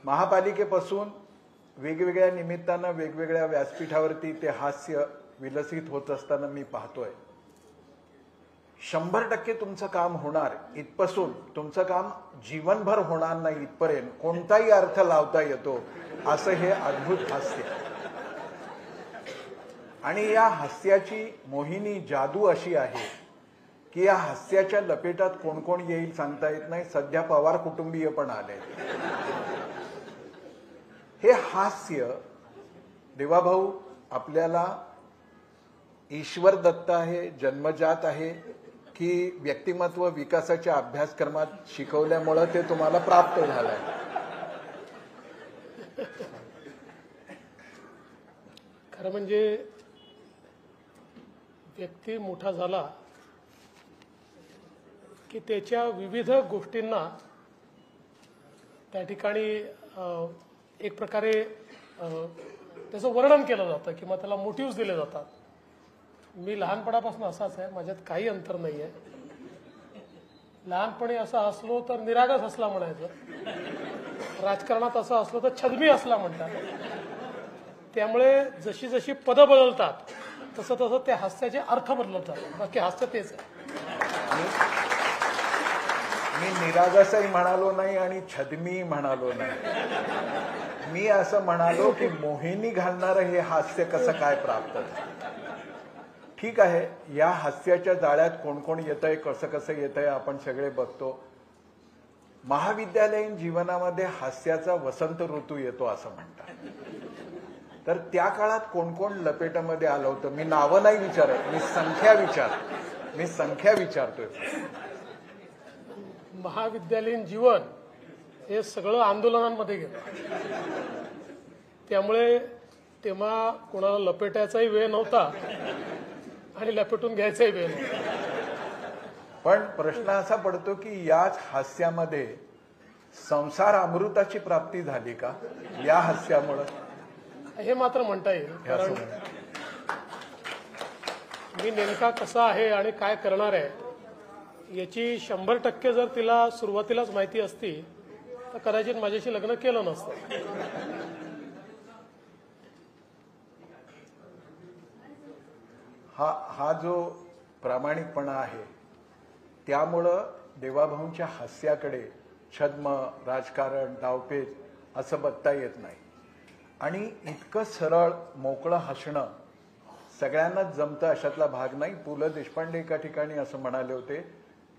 महापालिकेपासून वेगवेगळ्या निमित्तानं वेगवेगळ्या व्यासपीठावरती ते हास्य विलसित होत असताना मी पाहतोय. 100% तुमचं काम होणार इथपासून तुमचं काम जीवनभर होणार नाही इथपर्यंत कोणताही अर्थ लावता येतो असं हे अद्भुत हास्य. आणि या हास्याची मोहिनी जादू अशी आहे की या हास्याच्या लपेटात कोण कोण येईल सांगता येत नाही. सध्या पवार कुटुंबीय पण आले. हे हास्य देवाभाऊ आपल्याला ईश्वर दत्त आहे, जन्मजात आहे की व्यक्तिमत्व विकासाच्या अभ्यासक्रमात शिकवल्यामुळे ते तुम्हाला प्राप्त झालंय? खरं म्हणजे व्यक्ती मोठा झाला की त्याच्या विविध गोष्टींना त्या ठिकाणी एक प्रकारे त्याचं वर्णन केलं जातं किंवा त्याला मोटिव्स दिले जातात. मी लहानपणापासून असाच आहे, माझ्यात काही अंतर नाही आहे. लहानपणी असं असलो तर निरागस असला म्हणायचं, राजकारणात असं असलो तर छद्मी असला म्हणतात. त्यामुळे जशी जशी पदं बदलतात तसं तसं त्या हास्याचे अर्थ बदलतात. बाकी हास्य तेच आहे. मी निरागसही म्हणालो नाही आणि छद्मी म्हणालो नाही. मी असं म्हणालो की मोहिनी घालणारं हे हास्य कसं काय प्राप्त झालं. ठीक आहे, या हास्याच्या जाळ्यात कोण कोण येतंय, कसं कसं येतंय आपण सगळे बघतो. महाविद्यालयीन जीवनामध्ये हास्याचा वसंत ऋतू येतो असं म्हणतात. तर त्या काळात कोण कोण लपेटामध्ये आलं होतं? मी नावं नाही विचारत, मी संख्या विचारतोय. महाविद्यालयीन जीवन हे सगळं आंदोलनांमध्ये गेलं. त्यामुळे तेव्हा कोणाला लपेटायचाही वेळ नव्हता आणि लपेटून घ्यायचाही वेळ नव्हता. पण प्रश्न असा पडतो की याच हास्यामध्ये संसार अमृताची प्राप्ती झाली का या हास्यामुळं? हे मात्र म्हणता येईल. कारण मी नेमका कसा आहे आणि काय करणार आहे याची 100% जर तिला सुरुवातीलाच माहिती असती तर कदाचित माझ्याशी लग्न केलं नसतं. हा जो प्रामाणिकपणा आहे त्यामुळं देवाभाऊंच्या हास्याकडे छद्म, राजकारण, डावपेच असं बघता येत नाही. आणि इतकं सरळ मोकळं हसणं सगळ्यांनाच जमतं अशातला भाग नाही. पु ल देशपांडे एका ठिकाणी असं म्हणाले होते,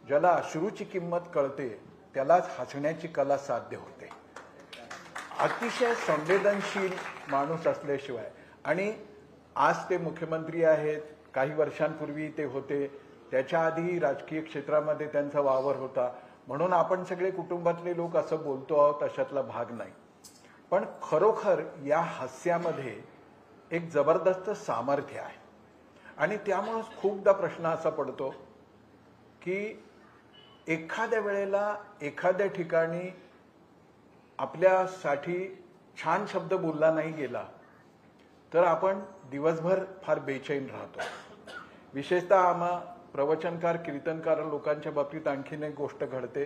ज्याला अश्रूची किंमत कळते त्यालाच हसण्याची कला साध्य होते. अतिशय संवेदनशील माणूस असल्याशिवाय. आणि आज ते मुख्यमंत्री आहेत, काही वर्षांपूर्वी ते होते, त्याच्या आधी राजकीय क्षेत्रामध्ये त्यांचा वावर होता. म्हणून आपण सगळे कुटुंबातले लोक असं बोलतो आहोत अशातला भाग नाही. पण खरोखर या हास्यामध्ये एक जबरदस्त सामर्थ्य आहे. आणि त्यामुळे खूपदा प्रश्न असा पडतो की एखाद्या वेळेला एखाद्या ठिकाणी आपल्यासाठी छान शब्द बोलला नाही गेला तर आपण दिवसभर फार बेचैन राहतो. विशेषतः आम्हा प्रवचनकार, कीर्तनकार लोकांच्या बाबतीत आणखीन एक गोष्ट घडते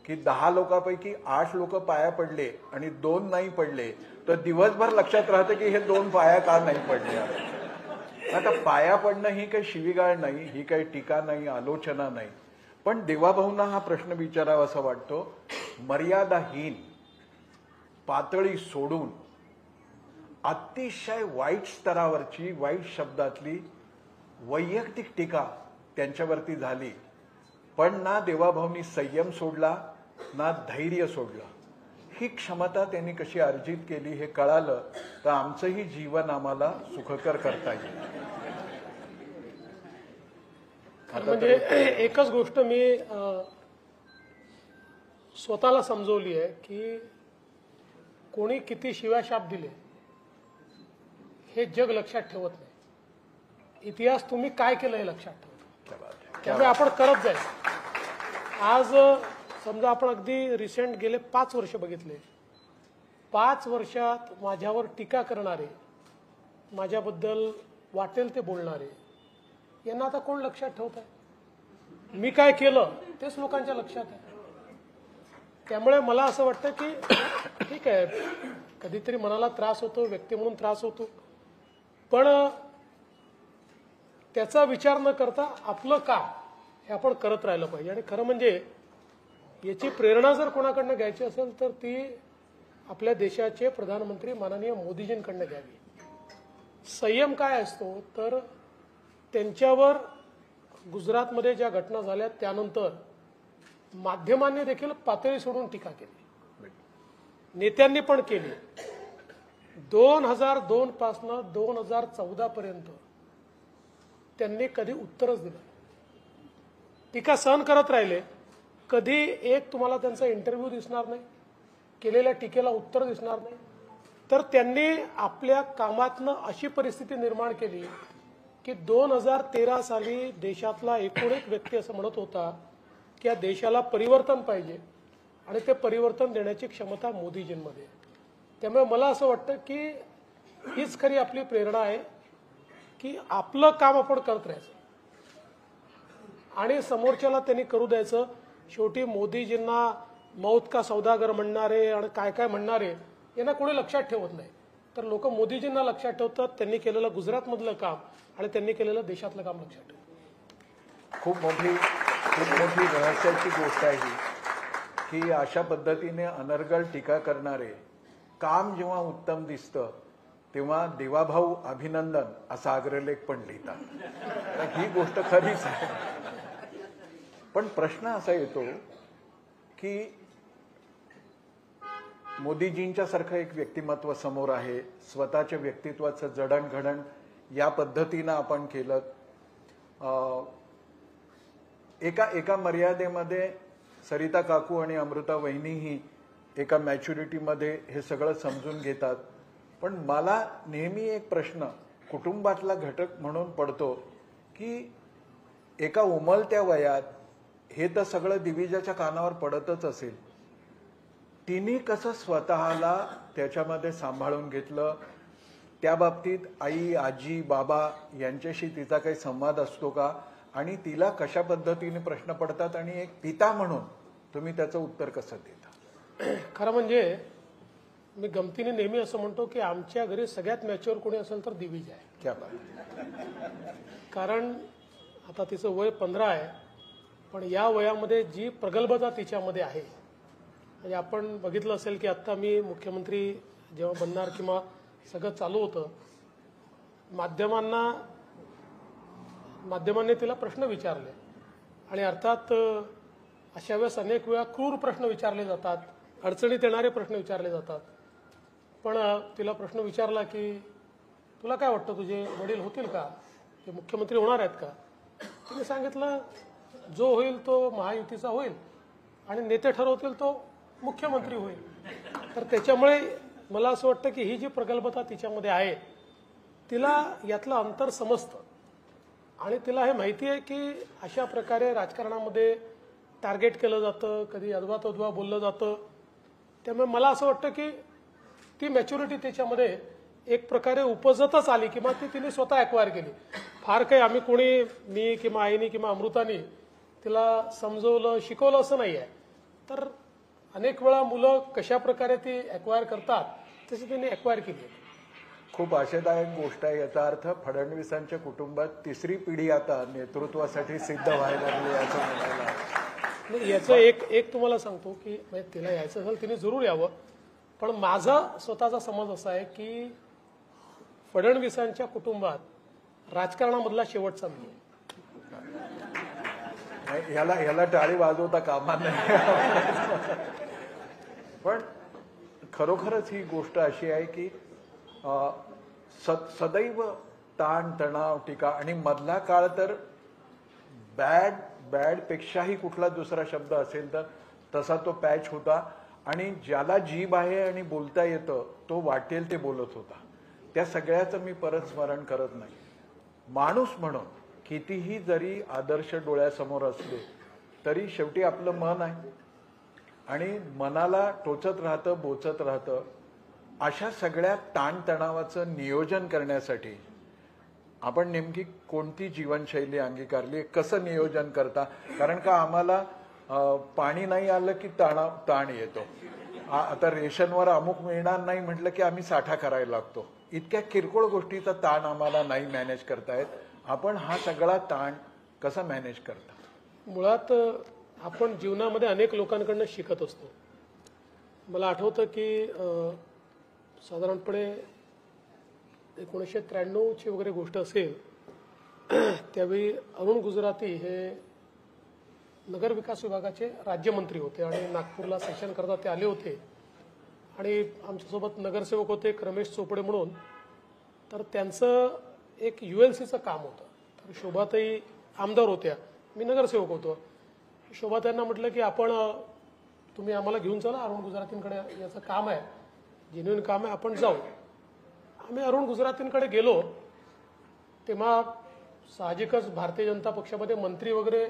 की 10 लोकांपैकी 8 लोक पाया पडले आणि 2 नाही पडले तर दिवसभर लक्षात राहतं की हे 2 पाया का नाही पडले. आता पाया पडणं ही काही शिवीगाळ नाही, ही काही टीका नाही, आलोचना नाही. पण देवाभाऊंना हा प्रश्न विचारावा असा वाटतो, मर्यादाहीन पातळी सोडून अतिशय वाईट स्तरावरची, वाईट शब्दातली वैयक्तिक टीका त्यांच्यावरती झाली. पण ना देवाभाऊंनी संयम सोडला ना धैर्य सोडलं. ही क्षमता त्यांनी कशी अर्जित केली हे कळालं तर आमचंही जीवन आम्हाला सुखकर करता येईल. म्हणजे एकच गोष्ट मी स्वतःला समजवली आहे की कोणी किती शिव्याशाप दिले हे जग लक्षात ठेवत नाही. इतिहास तुम्ही काय केलं हे लक्षात ठेवतो. त्यामुळे आपण करत जायचं. आज समजा आपण अगदी रिसेंट गेले 5 वर्ष बघितले. 5 वर्षात माझ्यावर टीका करणारे, माझ्याबद्दल वाटेल ते बोलणारे, यांना आता कोण लक्षात ठेवत आहे? मी काय केलं तेच लोकांच्या लक्षात आहे. त्यामुळे मला असं वाटतं की ठीक आहे, कधीतरी मनाला त्रास होतो, व्यक्ती म्हणून त्रास होतो, पण त्याचा विचार न करता आपलं काम हे आपण करत राहिलं पाहिजे. आणि खरं म्हणजे याची प्रेरणा जर कोणाकडनं घ्यायची असेल तर ती आपल्या देशाचे प्रधानमंत्री माननीय मोदीजींकडनं घ्यावी. संयम काय असतो तर त्यांच्यावर गुजरातमध्ये ज्या घटना झाल्या त्यानंतर माध्यमांनी देखील पातळी सोडून टीका केली, नेत्यांनी पण केली. 2002 पासनं 2014 पर्यंत त्यांनी कधी उत्तरच दिलं, टीका सहन करत राहिले. कधी एक तुम्हाला त्यांचा इंटरव्ह्यू दिसणार नाही, केलेल्या टीकेला उत्तर दिसणार नाही. तर त्यांनी आपल्या कामातनं अशी परिस्थिती निर्माण केली की 2013 साली देशातला एकूण एक व्यक्ती असं म्हणत होता की या देशाला परिवर्तन पाहिजे आणि ते परिवर्तन देण्याची क्षमता मोदीजींमध्ये. त्यामुळे मला असं वाटतं की हीच खरी आपली प्रेरणा आहे की आपलं काम आपण करत राहायचं आणि समोरच्याला त्यांनी करू द्यायचं. शेवटी मोदीजींना मौत का सौदागर म्हणणारे आणि काय काय म्हणणारे यांना कोणी लक्षात ठेवत नाही, तर लोक मोदीजींना लक्षात ठेवतात, त्यांनी केलेलं गुजरातमधलं काम आणि त्यांनी केलेलं देशातलं काम लक्षात ठेवतात. खूप मोठी रहस्याची गोष्ट आहे ही की अशा पद्धतीने अनर्गळ टीका करणारे काम जेव्हा उत्तम दिसतं तेव्हा देवाभाऊ अभिनंदन असा अग्रलेख पण लिहितात. ही गोष्ट खरीच आहे. पण प्रश्न असा येतो की मोदीजींच्या सारखं एक व्यक्तिमत्व समोर आहे, स्वतःच्या व्यक्तित्वाचं जडणघडण या पद्धतीनं आपण केलं. एका मर्यादेमध्ये सरिता काकू आणि अमृता वहिनीही एका मॅच्युरिटीमध्ये हे सगळं समजून घेतात. पण मला नेहमी एक प्रश्न कुटुंबातला घटक म्हणून पडतो की एका उमलत्या वयात हे तर सगळं दिविजाच्या कानावर पडतच असेल, तिने कसं स्वतःला त्याच्यामध्ये सांभाळून घेतलं, त्या बाबतीत आई, आजी, बाबा यांच्याशी तिचा काही संवाद असतो का, आणि तिला कशा पद्धतीने प्रश्न पडतात आणि एक पिता म्हणून तुम्ही त्याचं उत्तर कसं देता? खरं म्हणजे मी गमतीने नेहमी असं म्हणतो की आमच्या घरी सगळ्यात मॅच्युअर कोणी असेल तर दिविज आहे. क्या बात. कारण आता तिचं वय 15 आहे, पण या वयामध्ये जी प्रगल्भता तिच्यामध्ये आहे, म्हणजे आपण बघितलं असेल की आत्ता मी मुख्यमंत्री जेव्हा बनणार किंवा सगळं चालू होतं, माध्यमांनी तिला प्रश्न विचारले आणि अर्थात अशा वेळेस अनेक वेळा क्रूर प्रश्न विचारले जातात, अडचणीत येणारे प्रश्न विचारले जातात. पण तिला प्रश्न विचारला की तुला काय वाटतं, तुझे वडील होतील का, ते मुख्यमंत्री होणार आहेत का? तिने सांगितलं जो होईल तो महायुतीचा होईल आणि नेते ठरवतील तो मुख्यमंत्री होईल. तर त्याच्यामुळे मला असं वाटतं की ही जी प्रगल्भता तिच्यामध्ये आहे तिला यातलं अंतर समजतं आणि तिला हे माहिती आहे की अशा प्रकारे राजकारणामध्ये टार्गेट केलं जातं, कधी अद्वा बोललं जातं. त्यामुळे मला असं वाटतं की ती मॅच्युरिटी त्याच्यामध्ये एक प्रकारे उपजतच आली किंवा ती तिने स्वतः ॲक्वायर केली. फार काही आम्ही कोणी, मी किंवा आईनी किंवा अमृतानी तिला समजवलं, शिकवलं असं नाही आहे. तर अनेक वेळा मुलं कशा प्रकारे ती ॲक्वायर करतात तशी तिने ॲक्वायर केली. खूप आशादायक गोष्ट आहे. याचा अर्थ फडणवीसांच्या कुटुंबात तिसरी पिढी आता नेतृत्वासाठी सिद्ध व्हायला लागली असं म्हणायला. याचं एक तुम्हाला सांगतो की तिला यायचं असेल तिने जरूर यावं, पण माझा स्वतःचा समज असा आहे की फडणवीसांच्या कुटुंबात राजकारणामधला शेवटचा मी आहे. याला टाळी वाजवता कामा नाही. पण खरोखरच ही गोष्ट अशी आहे की सदैव ताण तणाव टीका आणि मधला काळ तर बॅड पेक्षाही कुठला दुसरा शब्द असेल तर तसा तो पॅच होता. आणि ज्याला जीभ आहे आणि बोलता येतं तो वाटेल ते बोलत होता. त्या सगळ्याचं मी परत स्मरण करत नाही. माणूस म्हणून कितीही जरी आदर्श डोळ्यासमोर असले तरी शेवटी आपलं मन आहे आणि मनाला टोचत राहतं, बोचत राहतं. अशा सगळ्या ताणतणावाचं नियोजन करण्यासाठी आपण नेमकी कोणती जीवनशैली अंगीकारली, कसं नियोजन करता? कारण का आम्हाला पाणी नाही आलं की ताण येतो. आता रेशनवर अमुक मिळणार नाही म्हटलं की आम्ही साठा करायला लागतो. इतक्या किरकोळ गोष्टीचा ताण आम्हाला नाही मॅनेज करतायत. आपण हा सगळा ताण कसा मॅनेज करता? मुळात आपण जीवनामध्ये अनेक लोकांकडनं शिकत असतो. मला आठवतं की साधारणपणे 1993ची वगैरे गोष्ट असेल. त्यावेळी अरुण गुजराती हे नगर विकास विभागाचे राज्यमंत्री होते आणि नागपूरला सेशन करता ते आले होते. आणि आमच्यासोबत नगरसेवक होते रमेश चोपडे म्हणून. तर त्यांचं एक ULCचं काम होतं. तर शोभाताई आमदार होत्या, मी नगरसेवक होतो. शोभाताईंना म्हटलं की तुम्ही आम्हाला घेऊन चला, अरुण गुजरातींकडे याचं काम आहे, जेन्युइन काम आहे, आपण जाऊ. आम्ही अरुण गुजरातींकडे गेलो. तेव्हा साहजिकच भारतीय जनता पक्षामध्ये मंत्री वगैरे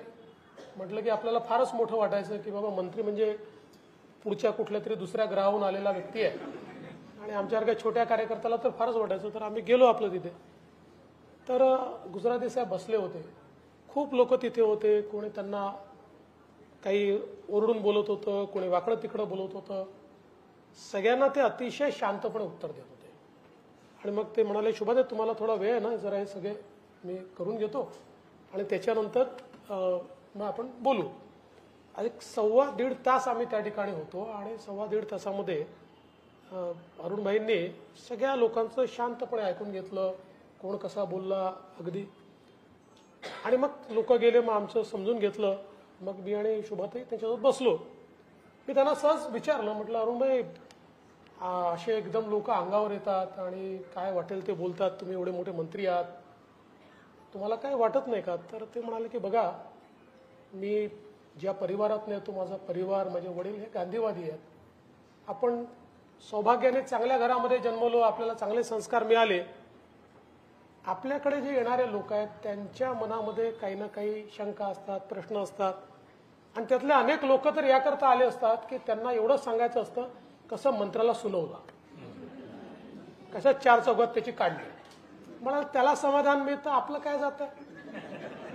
म्हटलं की आपल्याला फारच मोठं वाटायचं की बाबा मंत्री म्हणजे पुढच्या कुठल्या तरी दुसऱ्या ग्रहाहून आलेला व्यक्ती आहे. आणि आमच्यासारख्या छोट्या कार्यकर्त्याला तर फारच वाटायचं. तर आम्ही गेलो आपलं तिथे. तर गुजराती साहेब बसले होते. खूप लोक तिथे होते. कोणी त्यांना काही ओरडून बोलत होतं, कोणी वाकडं तिकडं बोलत होतं. सगळ्यांना ते अतिशय शांतपणे उत्तर देत होते. आणि मग ते म्हणाले, शोभाताई तुम्हाला थोडा वेळ आहे ना, जरा हे सगळे मी करून घेतो आणि त्याच्यानंतर मग आपण बोलू. एक 1.25 तास आम्ही त्या ठिकाणी होतो. आणि 1.25 तासामध्ये अरुणभाईंनी सगळ्या लोकांचं शांतपणे ऐकून घेतलं, कोण कसा बोलला अगदी. आणि मग लोक गेले, मग आमचं समजून घेतलं. मग मी आणि शोभाताई त्यांच्यासोबत बसलो. मी त्यांना सहज विचारलं, म्हटलं अरुणभाई असे एकदम लोक अंगावर येतात आणि काय वाटेल ते बोलतात, तुम्ही एवढे मोठे मंत्री आहात, तुम्हाला काय वाटत नाही का? तर ते म्हणाले की बघा, मी ज्या परिवारात येतो, माझा परिवार, माझे वडील हे गांधीवादी आहेत. आपण सौभाग्याने चांगल्या घरामध्ये जन्मलो, आपल्याला चांगले संस्कार मिळाले. आपल्याकडे जे येणारे लोक आहेत त्यांच्या मनामध्ये काही ना काही शंका असतात, प्रश्न असतात. आणि त्यातले अनेक लोक तर याकरता आले असतात की त्यांना एवढंच सांगायचं असतं, कसं मंत्र्याला सुनावला, कसं 4 चौघात त्याची काढली. मला त्याला समाधान मिळतं, आपलं काय जातं.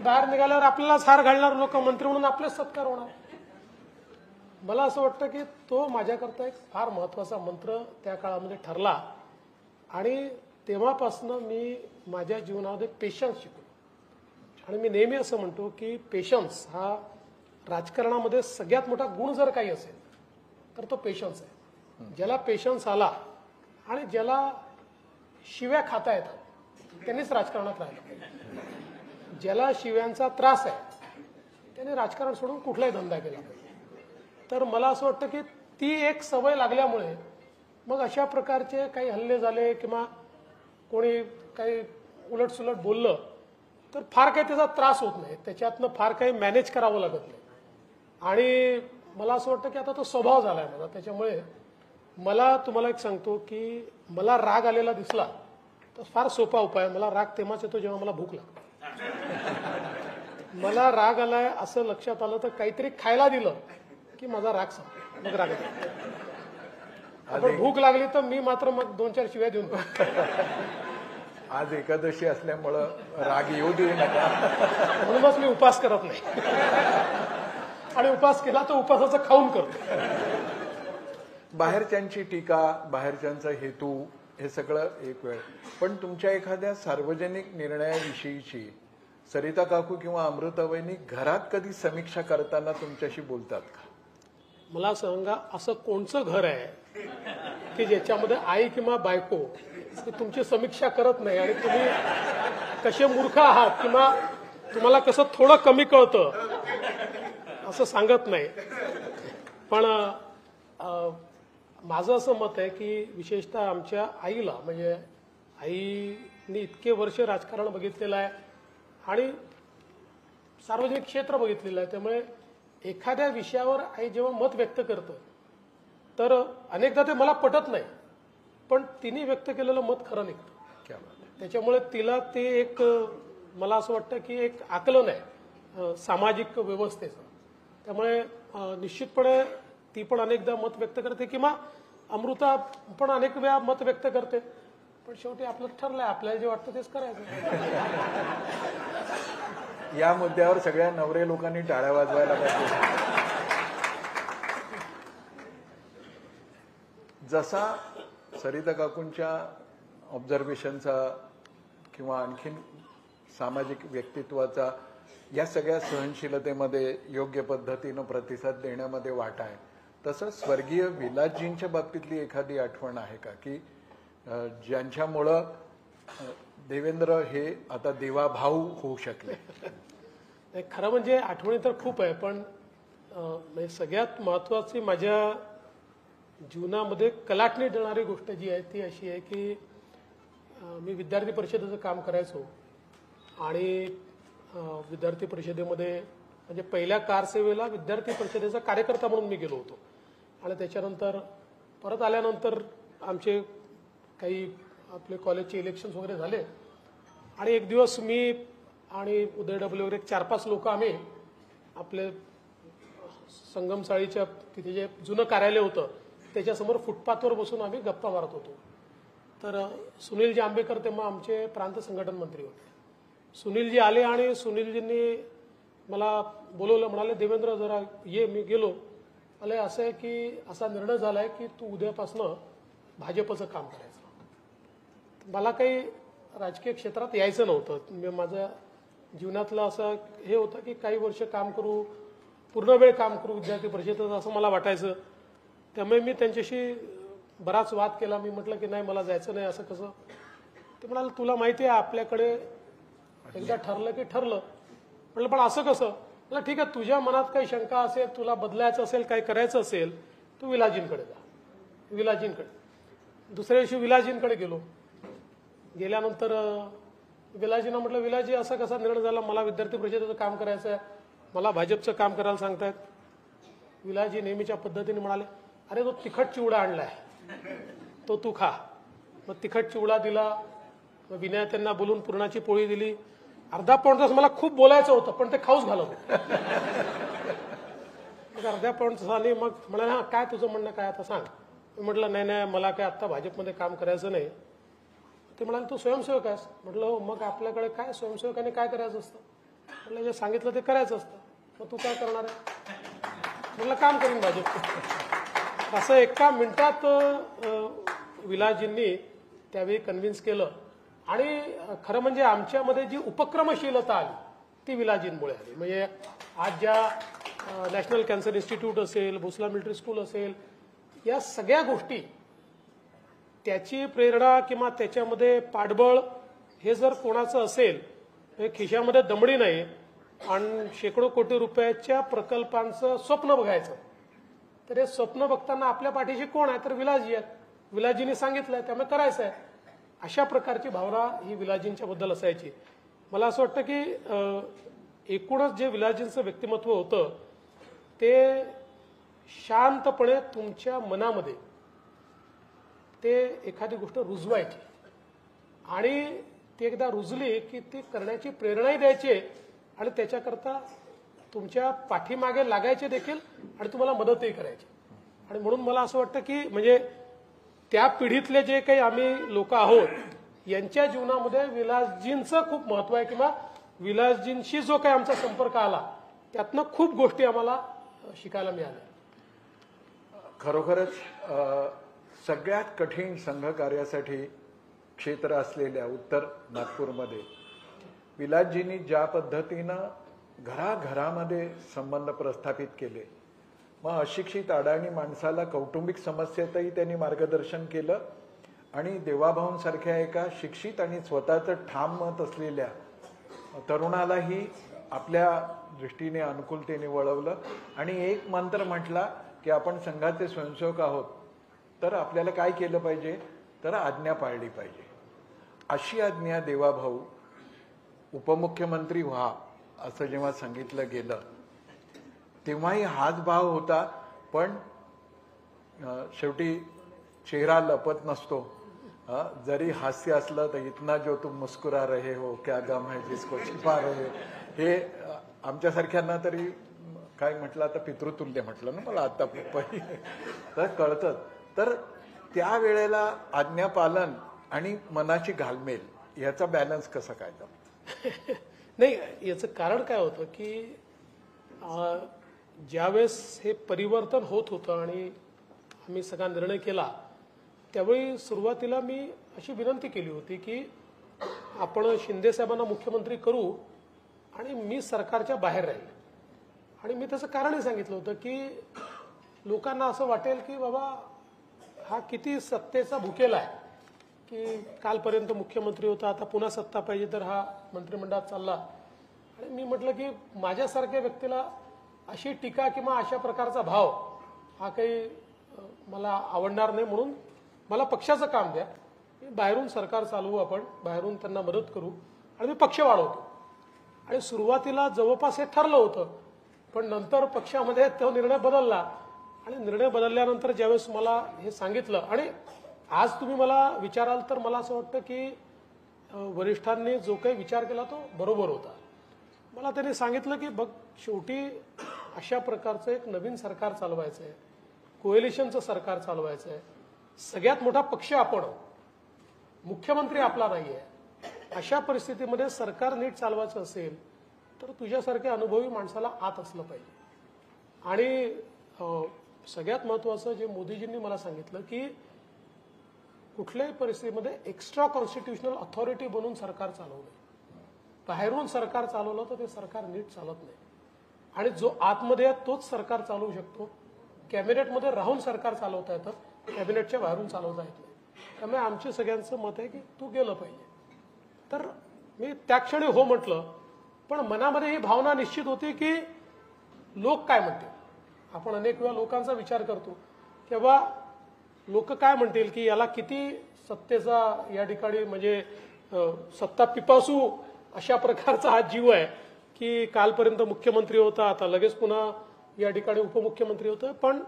बाहेर निघाल्यावर आपल्यालाच हार घालणार लोक, मंत्री म्हणून आपलेच सत्कार होणार. मला असं वाटतं की तो माझ्याकरता एक फार महत्वाचा मंत्र त्या काळामध्ये ठरला. आणि तेव्हापासून मी माझ्या जीवनामध्ये पेशन्स शिकलो. आणि मी नेहमी असं म्हणतो की पेशन्स हा राजकारणामध्ये सगळ्यात मोठा गुण जर काही असेल तर तो पेशन्स आहे. ज्याला पेशन्स आला आणि ज्याला शिव्या खाता येतात त्यांनीच राजकारणात राहिलं. ज्याला शिव्यांचा त्रास आहे त्याने राजकारण सोडून कुठलाही धंदा केला पाहिजे. तर मला असं वाटतं की ती एक सवय लागल्यामुळे मग अशा प्रकारचे काही हल्ले झाले किंवा कोणी काही उलटसुलट बोललं तर फार काही त्याचा त्रास होत नाही, त्याच्यातनं फार काही मॅनेज करावं लागत नाही. आणि मला असं वाटतं की आता तो स्वभाव झाला आहे माझा. त्याच्यामुळे मला तुम्हाला एक सांगतो की मला राग आलेला दिसला तर फार सोपा उपाय. मला राग तेव्हाच येतो जेव्हा मला भूक लागते. मला राग आलाय असं लक्षात आलं तर काहीतरी खायला दिलं की माझा राग संपला, मग राग येतो. आपण भूक लागली तर मी मात्र मग 2-4 शिव्या देऊन आज एकादशी असल्यामुळं राग येऊ देऊ नका, म्हणूनच मी उपास करत नाही. आणि उपास केला तर उपासाचं खाऊन करतो. बाहेरच्यांची टीका, बाहेरच्यांचा हेतू, हे सगळं एक वेळ. पण तुमच्या एखाद्या सार्वजनिक निर्णयाविषयीची सरिता काकू किंवा अमृताबाईंनी घरात कधी समीक्षा करताना तुमच्याशी बोलतात का? मला सांगा, असं कोणचं घर आहे की ज्याच्यामध्ये आई किंवा बायको तुमची समीक्षा करत नाही आणि तुम्ही कसे मूर्ख आहात किंवा तुम्हाला कसं थोडं कमी कळतं असं सांगत नाही. पण माझं असं मत आहे की विशेषतः आमच्या आईला, म्हणजे आईने इतके वर्ष राजकारण बघितलेलं आहे आणि सार्वजनिक क्षेत्र बघितलेलं आहे. त्यामुळे एखाद्या विषयावर आई जेव्हा मत व्यक्त करतं तर अनेकदा ते मला पटत नाही, पण तिने व्यक्त केलेलं मत खरं निघतं. त्याच्यामुळे तिला ते एक, मला असं वाटतं की एक आकलन आहे सामाजिक व्यवस्थेचं. त्यामुळे निश्चितपणे ती पण अनेकदा मत व्यक्त करते किंवा अमृता पण अनेक वेळा मत व्यक्त करते. पण शेवटी आपलं ठरलंय, आपल्याला जे वाटतं तेच करायचं. या मुद्द्यावर सगळ्या नवरे लोकांनी टाळ्या वाजवायला पाहिजे. जसा सरिता काकूंच्या ऑब्झर्वेशनचा किंवा आणखीन सामाजिक व्यक्तित्वाचा या सगळ्या सहनशीलतेमध्ये योग्य पद्धतीनं प्रतिसाद देण्यामध्ये वाटा आहे, तसं स्वर्गीय विलासजींच्या बाबतीतली एखादी आठवण आहे का की ज्यांच्यामुळं देवेंद्र हे आता देवाभाऊ होऊ शकले? नाही, खरं म्हणजे आठवणी तर खूप आहे, पण म्हणजे सगळ्यात महत्त्वाची माझ्या जीवनामध्ये कलाटणी देणारी गोष्ट जी आहे ती अशी आहे की मी विद्यार्थी परिषदेचं काम करायचो आणि विद्यार्थी परिषदेमध्ये म्हणजे पहिल्या कारसेवेला विद्यार्थी परिषदेचा कार्यकर्ता म्हणून मी गेलो होतो आणि त्याच्यानंतर परत आल्यानंतर आमचे काही आपले कॉलेजचे इलेक्शन्स वगैरे झाले आणि एक दिवस मी आणि उदय डबले वगैरे 4-5 लोक आम्ही आपले संगमसाळीच्या तिथे जे जुनं कार्यालय होतं त्याच्यासमोर फुटपाथवर बसून आम्ही गप्पा मारत होतो. तर सुनीलजी आंबेकर तेव्हा आमचे प्रांत संघटन मंत्री होते. सुनीलजी आले आणि सुनीलजींनी मला बोलवलं, म्हणाले देवेंद्र जरा ये. मी गेलो. मला असं आहे की असा निर्णय झाला आहे की तू उद्यापासनं भाजपचं काम करायचं. मला काही राजकीय क्षेत्रात यायचं नव्हतं. माझ्या जीवनातलं असं हे होतं की काही वर्ष काम करू, पूर्ण वेळ काम करू विद्यार्थी परिषदेत असं मला वाटायचं. त्यामुळे मी त्यांच्याशी बराच वाद केला. मी म्हटलं की नाही मला जायचं नाही, असं कसं. ते म्हणाले तुला माहिती आहे आपल्याकडे एकदा ठरलं की ठरलं. म्हटलं पण असं कसं. म्हटलं ठीक आहे, तुझ्या मनात काही शंका असेल, तुला बदलायचं असेल, काही करायचं असेल, तू विलासजींकडे जा. विलासजींकडे दुसऱ्या दिवशी विलासजींकडे गेलो. गेल्यानंतर विलासजींना म्हटलं विलासजी असा कसा निर्णय झाला, मला विद्यार्थी परिषदेचं काम करायचं आहे, मला भाजपचं काम करायला सांगतायत. विलासजी नेहमीच्या पद्धतीने म्हणाले अरे तो तिखट चिवडा आणलाय, तो तू खा. मग तिखट चिवडा दिला. मग विनय त्यांना बोलून पुरणाची पोळी दिली. अर्धा पाऊण तास मला खूप बोलायचं होतं पण ते खाऊच घालत होते. मग अर्ध्या पाऊण तासाने मग म्हणाले हा काय तुझं म्हणणं काय आता सांग. मी म्हटलं नाही नाही मला काय आता भाजपमध्ये काम करायचं नाही. ते म्हणाले तू स्वयंसेवक आहेस. म्हटलं हो. मग आपल्याकडे काय स्वयंसेवकाने काय करायचं असतं. म्हटलं जे सांगितलं ते करायचं असतं. मग तू काय करणार आहे. म्हटलं काम करीन भाजप. असं एका मिनिटात विलासजींनी त्यावेळी कन्व्हिन्स केलं. आणि खरं म्हणजे आमच्यामध्ये जी उपक्रमशीलता आली ती विलासजींमुळे आली. म्हणजे आज ज्या नॅशनल कॅन्सर इन्स्टिट्यूट असेल, भोसला मिलिटरी स्कूल असेल, या सगळ्या गोष्टी त्याची प्रेरणा किंवा त्याच्यामध्ये पाठबळ हे जर कोणाचं असेल, खिशामध्ये दमडी नाही आणि शेकडो कोटी रुपयाच्या प्रकल्पांचं स्वप्न बघायचं, तर हे स्वप्न बघताना आपल्या पाठीशी कोण आहे तर विलासजी आहेत. विलासजींनी सांगितलंय त्यामुळे करायचं आहे. अशा प्रकारची भावना ही विलासजींच्या बद्दल असायची. मला असं वाटतं की एकूणच जे विलासजींचं व्यक्तिमत्व होतं ते शांतपणे तुमच्या मनामध्ये ते एखादी गोष्ट रुजवायची आणि ती एकदा रुजली की ती करण्याची प्रेरणाही द्यायची आणि त्याच्याकरता तुमच्या पाठीमागे लागायचे देखील आणि तुम्हाला मदतही करायची. आणि म्हणून मला असं वाटतं की म्हणजे त्या पिढीतले जे काही आम्ही लोक आहोत यांच्या जीवनामध्ये विलासजींचं खूप महत्व आहे किंवा विलासजींशी जो काही आमचा संपर्क आला त्यातनं खूप गोष्टी आम्हाला शिकायला मिळाल्या. खरोखरच सगळ्यात कठीण संघ कार्यासाठी क्षेत्र असलेल्या उत्तर नागपूरमध्ये विलासजींनी ज्या पद्धतीनं घराघरामध्ये संबंध प्रस्थापित केले, मग अशिक्षित अडाणी माणसाला कौटुंबिक समस्येतही त्यांनी मार्गदर्शन केलं आणि देवाभाऊंसारख्या एका शिक्षित आणि स्वतःचं ठाम मत असलेल्या तरुणालाही आपल्या दृष्टीने अनुकूलतेने वळवलं आणि एक मंत्र म्हटला की आपण संघाचे स्वयंसेवक आहोत तर आपल्याला काय केलं पाहिजे तर आज्ञा पाळली पाहिजे. अशी आज्ञा देवाभाऊ उपमुख्यमंत्री व्हा असं जेव्हा सांगितलं गेलं तेव्हाही हाच भाव होता. पण शेवटी चेहरा लपत नसतो. जरी हास्य असलं तर इतना जो तुम मुस्कुरा रहे हो क्या गम है जिसको छिपा रहे, हे आमच्यासारख्यांना तरी काय म्हटलं आता पितृतुल्य म्हटलं ना मला आता तर कळतं. तर त्यावेळेला आज्ञापालन आणि मनाची घालमेल याचा बॅलन्स कसा काय जमतो? नाही, याचं कारण काय होतं की ज्यावेळेस हे परिवर्तन होत होतं आणि आम्ही सगळा निर्णय केला त्यावेळी सुरुवातीला मी अशी विनंती केली होती की आपण शिंदे साहेबांना मुख्यमंत्री करू आणि मी सरकारच्या बाहेर राहील. आणि मी त्याचं कारणही सांगितलं होतं की लोकांना असं वाटेल की बाबा हा किती सत्तेचा भुकेला आहे की कालपर्यंत मुख्यमंत्री होता, आता पुन्हा सत्ता पाहिजे तर हा मंत्रिमंडळात चालला. आणि मी म्हटलं की माझ्यासारख्या व्यक्तीला अशी टीका किंवा अशा प्रकारचा भाव हा काही मला आवडणार नाही, म्हणून मला पक्षाचं काम द्या, बाहेरून सरकार चालवू, आपण बाहेरून त्यांना मदत करू आणि मी पक्ष वाढवतो. आणि सुरुवातीला जवळपास हे ठरलं होतं, पण नंतर पक्षामध्ये तो निर्णय बदलला. आणि निर्णय बदलल्यानंतर ज्यावेळेस मला हे सांगितलं, आणि आज तुम्ही मला विचाराल तर मला असं वाटतं की वरिष्ठांनी जो काही विचार केला तो बरोबर होता. मला त्यांनी सांगितलं की बघ, शेवटी अशा प्रकारचं एक नवीन सरकार चालवायचं आहे, कोएलिशनचं सरकार चालवायचं आहे, सगळ्यात मोठा पक्ष आपण, मुख्यमंत्री आपला नाही आहे. अशा परिस्थितीमध्ये सरकार नीट चालवायचं असेल तर तुझ्यासारख्या अनुभवी माणसाला आत असलं पाहिजे. आणि सगळ्यात महत्त्वाचं जे मोदीजींनी मला सांगितलं की कुठल्याही परिस्थितीमध्ये एक्स्ट्रा कॉन्स्टिट्युशनल अथॉरिटी बनून सरकार चालवलं, बाहेरून सरकार चालवलं तर ते सरकार नीट चालत नाही. आणि जो आतमध्ये आहे तोच सरकार चालवू शकतो. कॅबिनेटमध्ये राहून सरकार चालवता येतं, कॅबिनेटच्या बाहेरून चालवता येत नाही. त्यामुळे आमचं सगळ्यांचं मत आहे की तू गेलं पाहिजे. तर मी त्या क्षणी हो म्हटलं, पण मनामध्ये ही भावना निश्चित होती की लोक काय म्हणतील. आपण अनेक वेळा लोकांचा विचार करतो किंवा लोक काय म्हणतील की याला किती सत्तेचा या ठिकाणी म्हणजे सत्ता पिपासू अशा प्रकारचा हा जीव आहे की कालपर्यंत मुख्यमंत्री होता, आता लगेच पुन्हा या ठिकाणी उपमुख्यमंत्री होतं. पण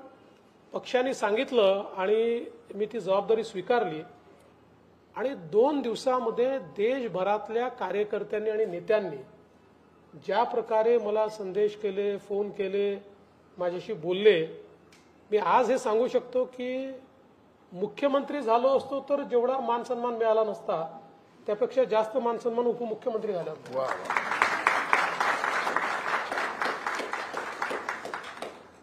पक्षाने सांगितलं आणि मी ती जबाबदारी स्वीकारली. आणि 2 दिवसामध्ये देशभरातल्या कार्यकर्त्यांनी आणि नेत्यांनी ज्या प्रकारे मला संदेश केले, फोन केले, माझ्याशी बोलले, मी आज हे सांगू शकतो की मुख्यमंत्री झालो असतो तर जेवढा मान सन्मान मिळाला नसता त्यापेक्षा जास्त मान सन्मान उपमुख्यमंत्री झाला होता. वा.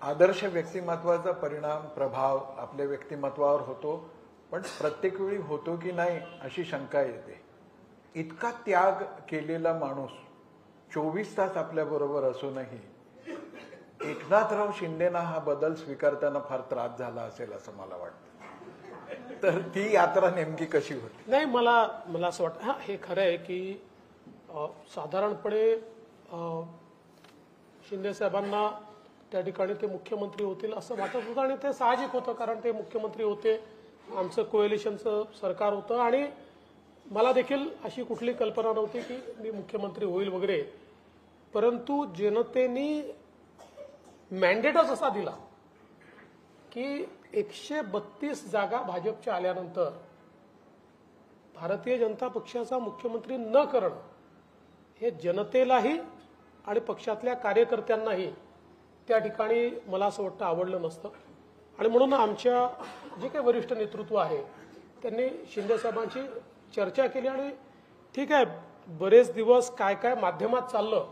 आदर्श व्यक्तिमत्वाचा परिणाम, प्रभाव आपल्या व्यक्तिमत्वावर होतो, पण प्रत्येक वेळी होतो की नाही अशी शंका येते. इतका त्याग केलेला माणूस 24 तास आपल्याबरोबर असूनही एकनाथराव शिंदेना हा बदल स्वीकारताना फार त्रास झाला असेल असं मला वाटतं. तर ती यात्रा नेमकी कशी होती? नाही, मला असं वाटतं हा हे खरं आहे की साधारणपणे शिंदे साहेबांना त्या ठिकाणी ते मुख्यमंत्री होतील असं वाटत होतं. आणि ते साहजिक होतं, कारण ते मुख्यमंत्री होते, आमचं कोएलिशनचं सरकार होतं. आणि मला देखील अशी कुठली कल्पना नव्हती की मी मुख्यमंत्री होईल वगैरे. परंतु जनतेने मॅन्डेटच असा दिला की 132 जागा भाजपच्या आल्यानंतर भारतीय जनता पक्षाचा मुख्यमंत्री न करणं हे जनतेलाही आणि पक्षातल्या कार्यकर्त्यांनाही त्या ठिकाणी मला असं वाटतं आवडलं नसतं. आणि म्हणून आमच्या जे काही वरिष्ठ नेतृत्व आहे त्यांनी शिंदे साहेबांची चर्चा केली. आणि ठीक आहे, बरेच दिवस काय काय माध्यमात चाललं,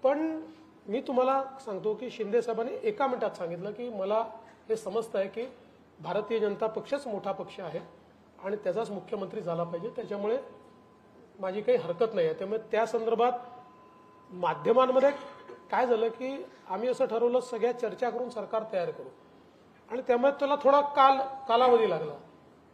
पण मी तुम्हाला सांगतो की शिंदे साहेबांनी एका मिनिटात सांगितलं की मला हे समजतं आहे की भारतीय जनता पक्षच मोठा पक्ष आहे आणि त्याचाच मुख्यमंत्री झाला पाहिजे, त्याच्यामुळे माझी काही हरकत नाही आहे. त्यामुळे त्या संदर्भात माध्यमांमध्ये काय झालं की आम्ही असं ठरवलं सगळ्या चर्चा करून सरकार तयार करू. आणि त्यामुळे त्याला थोडा कालावधी लागला.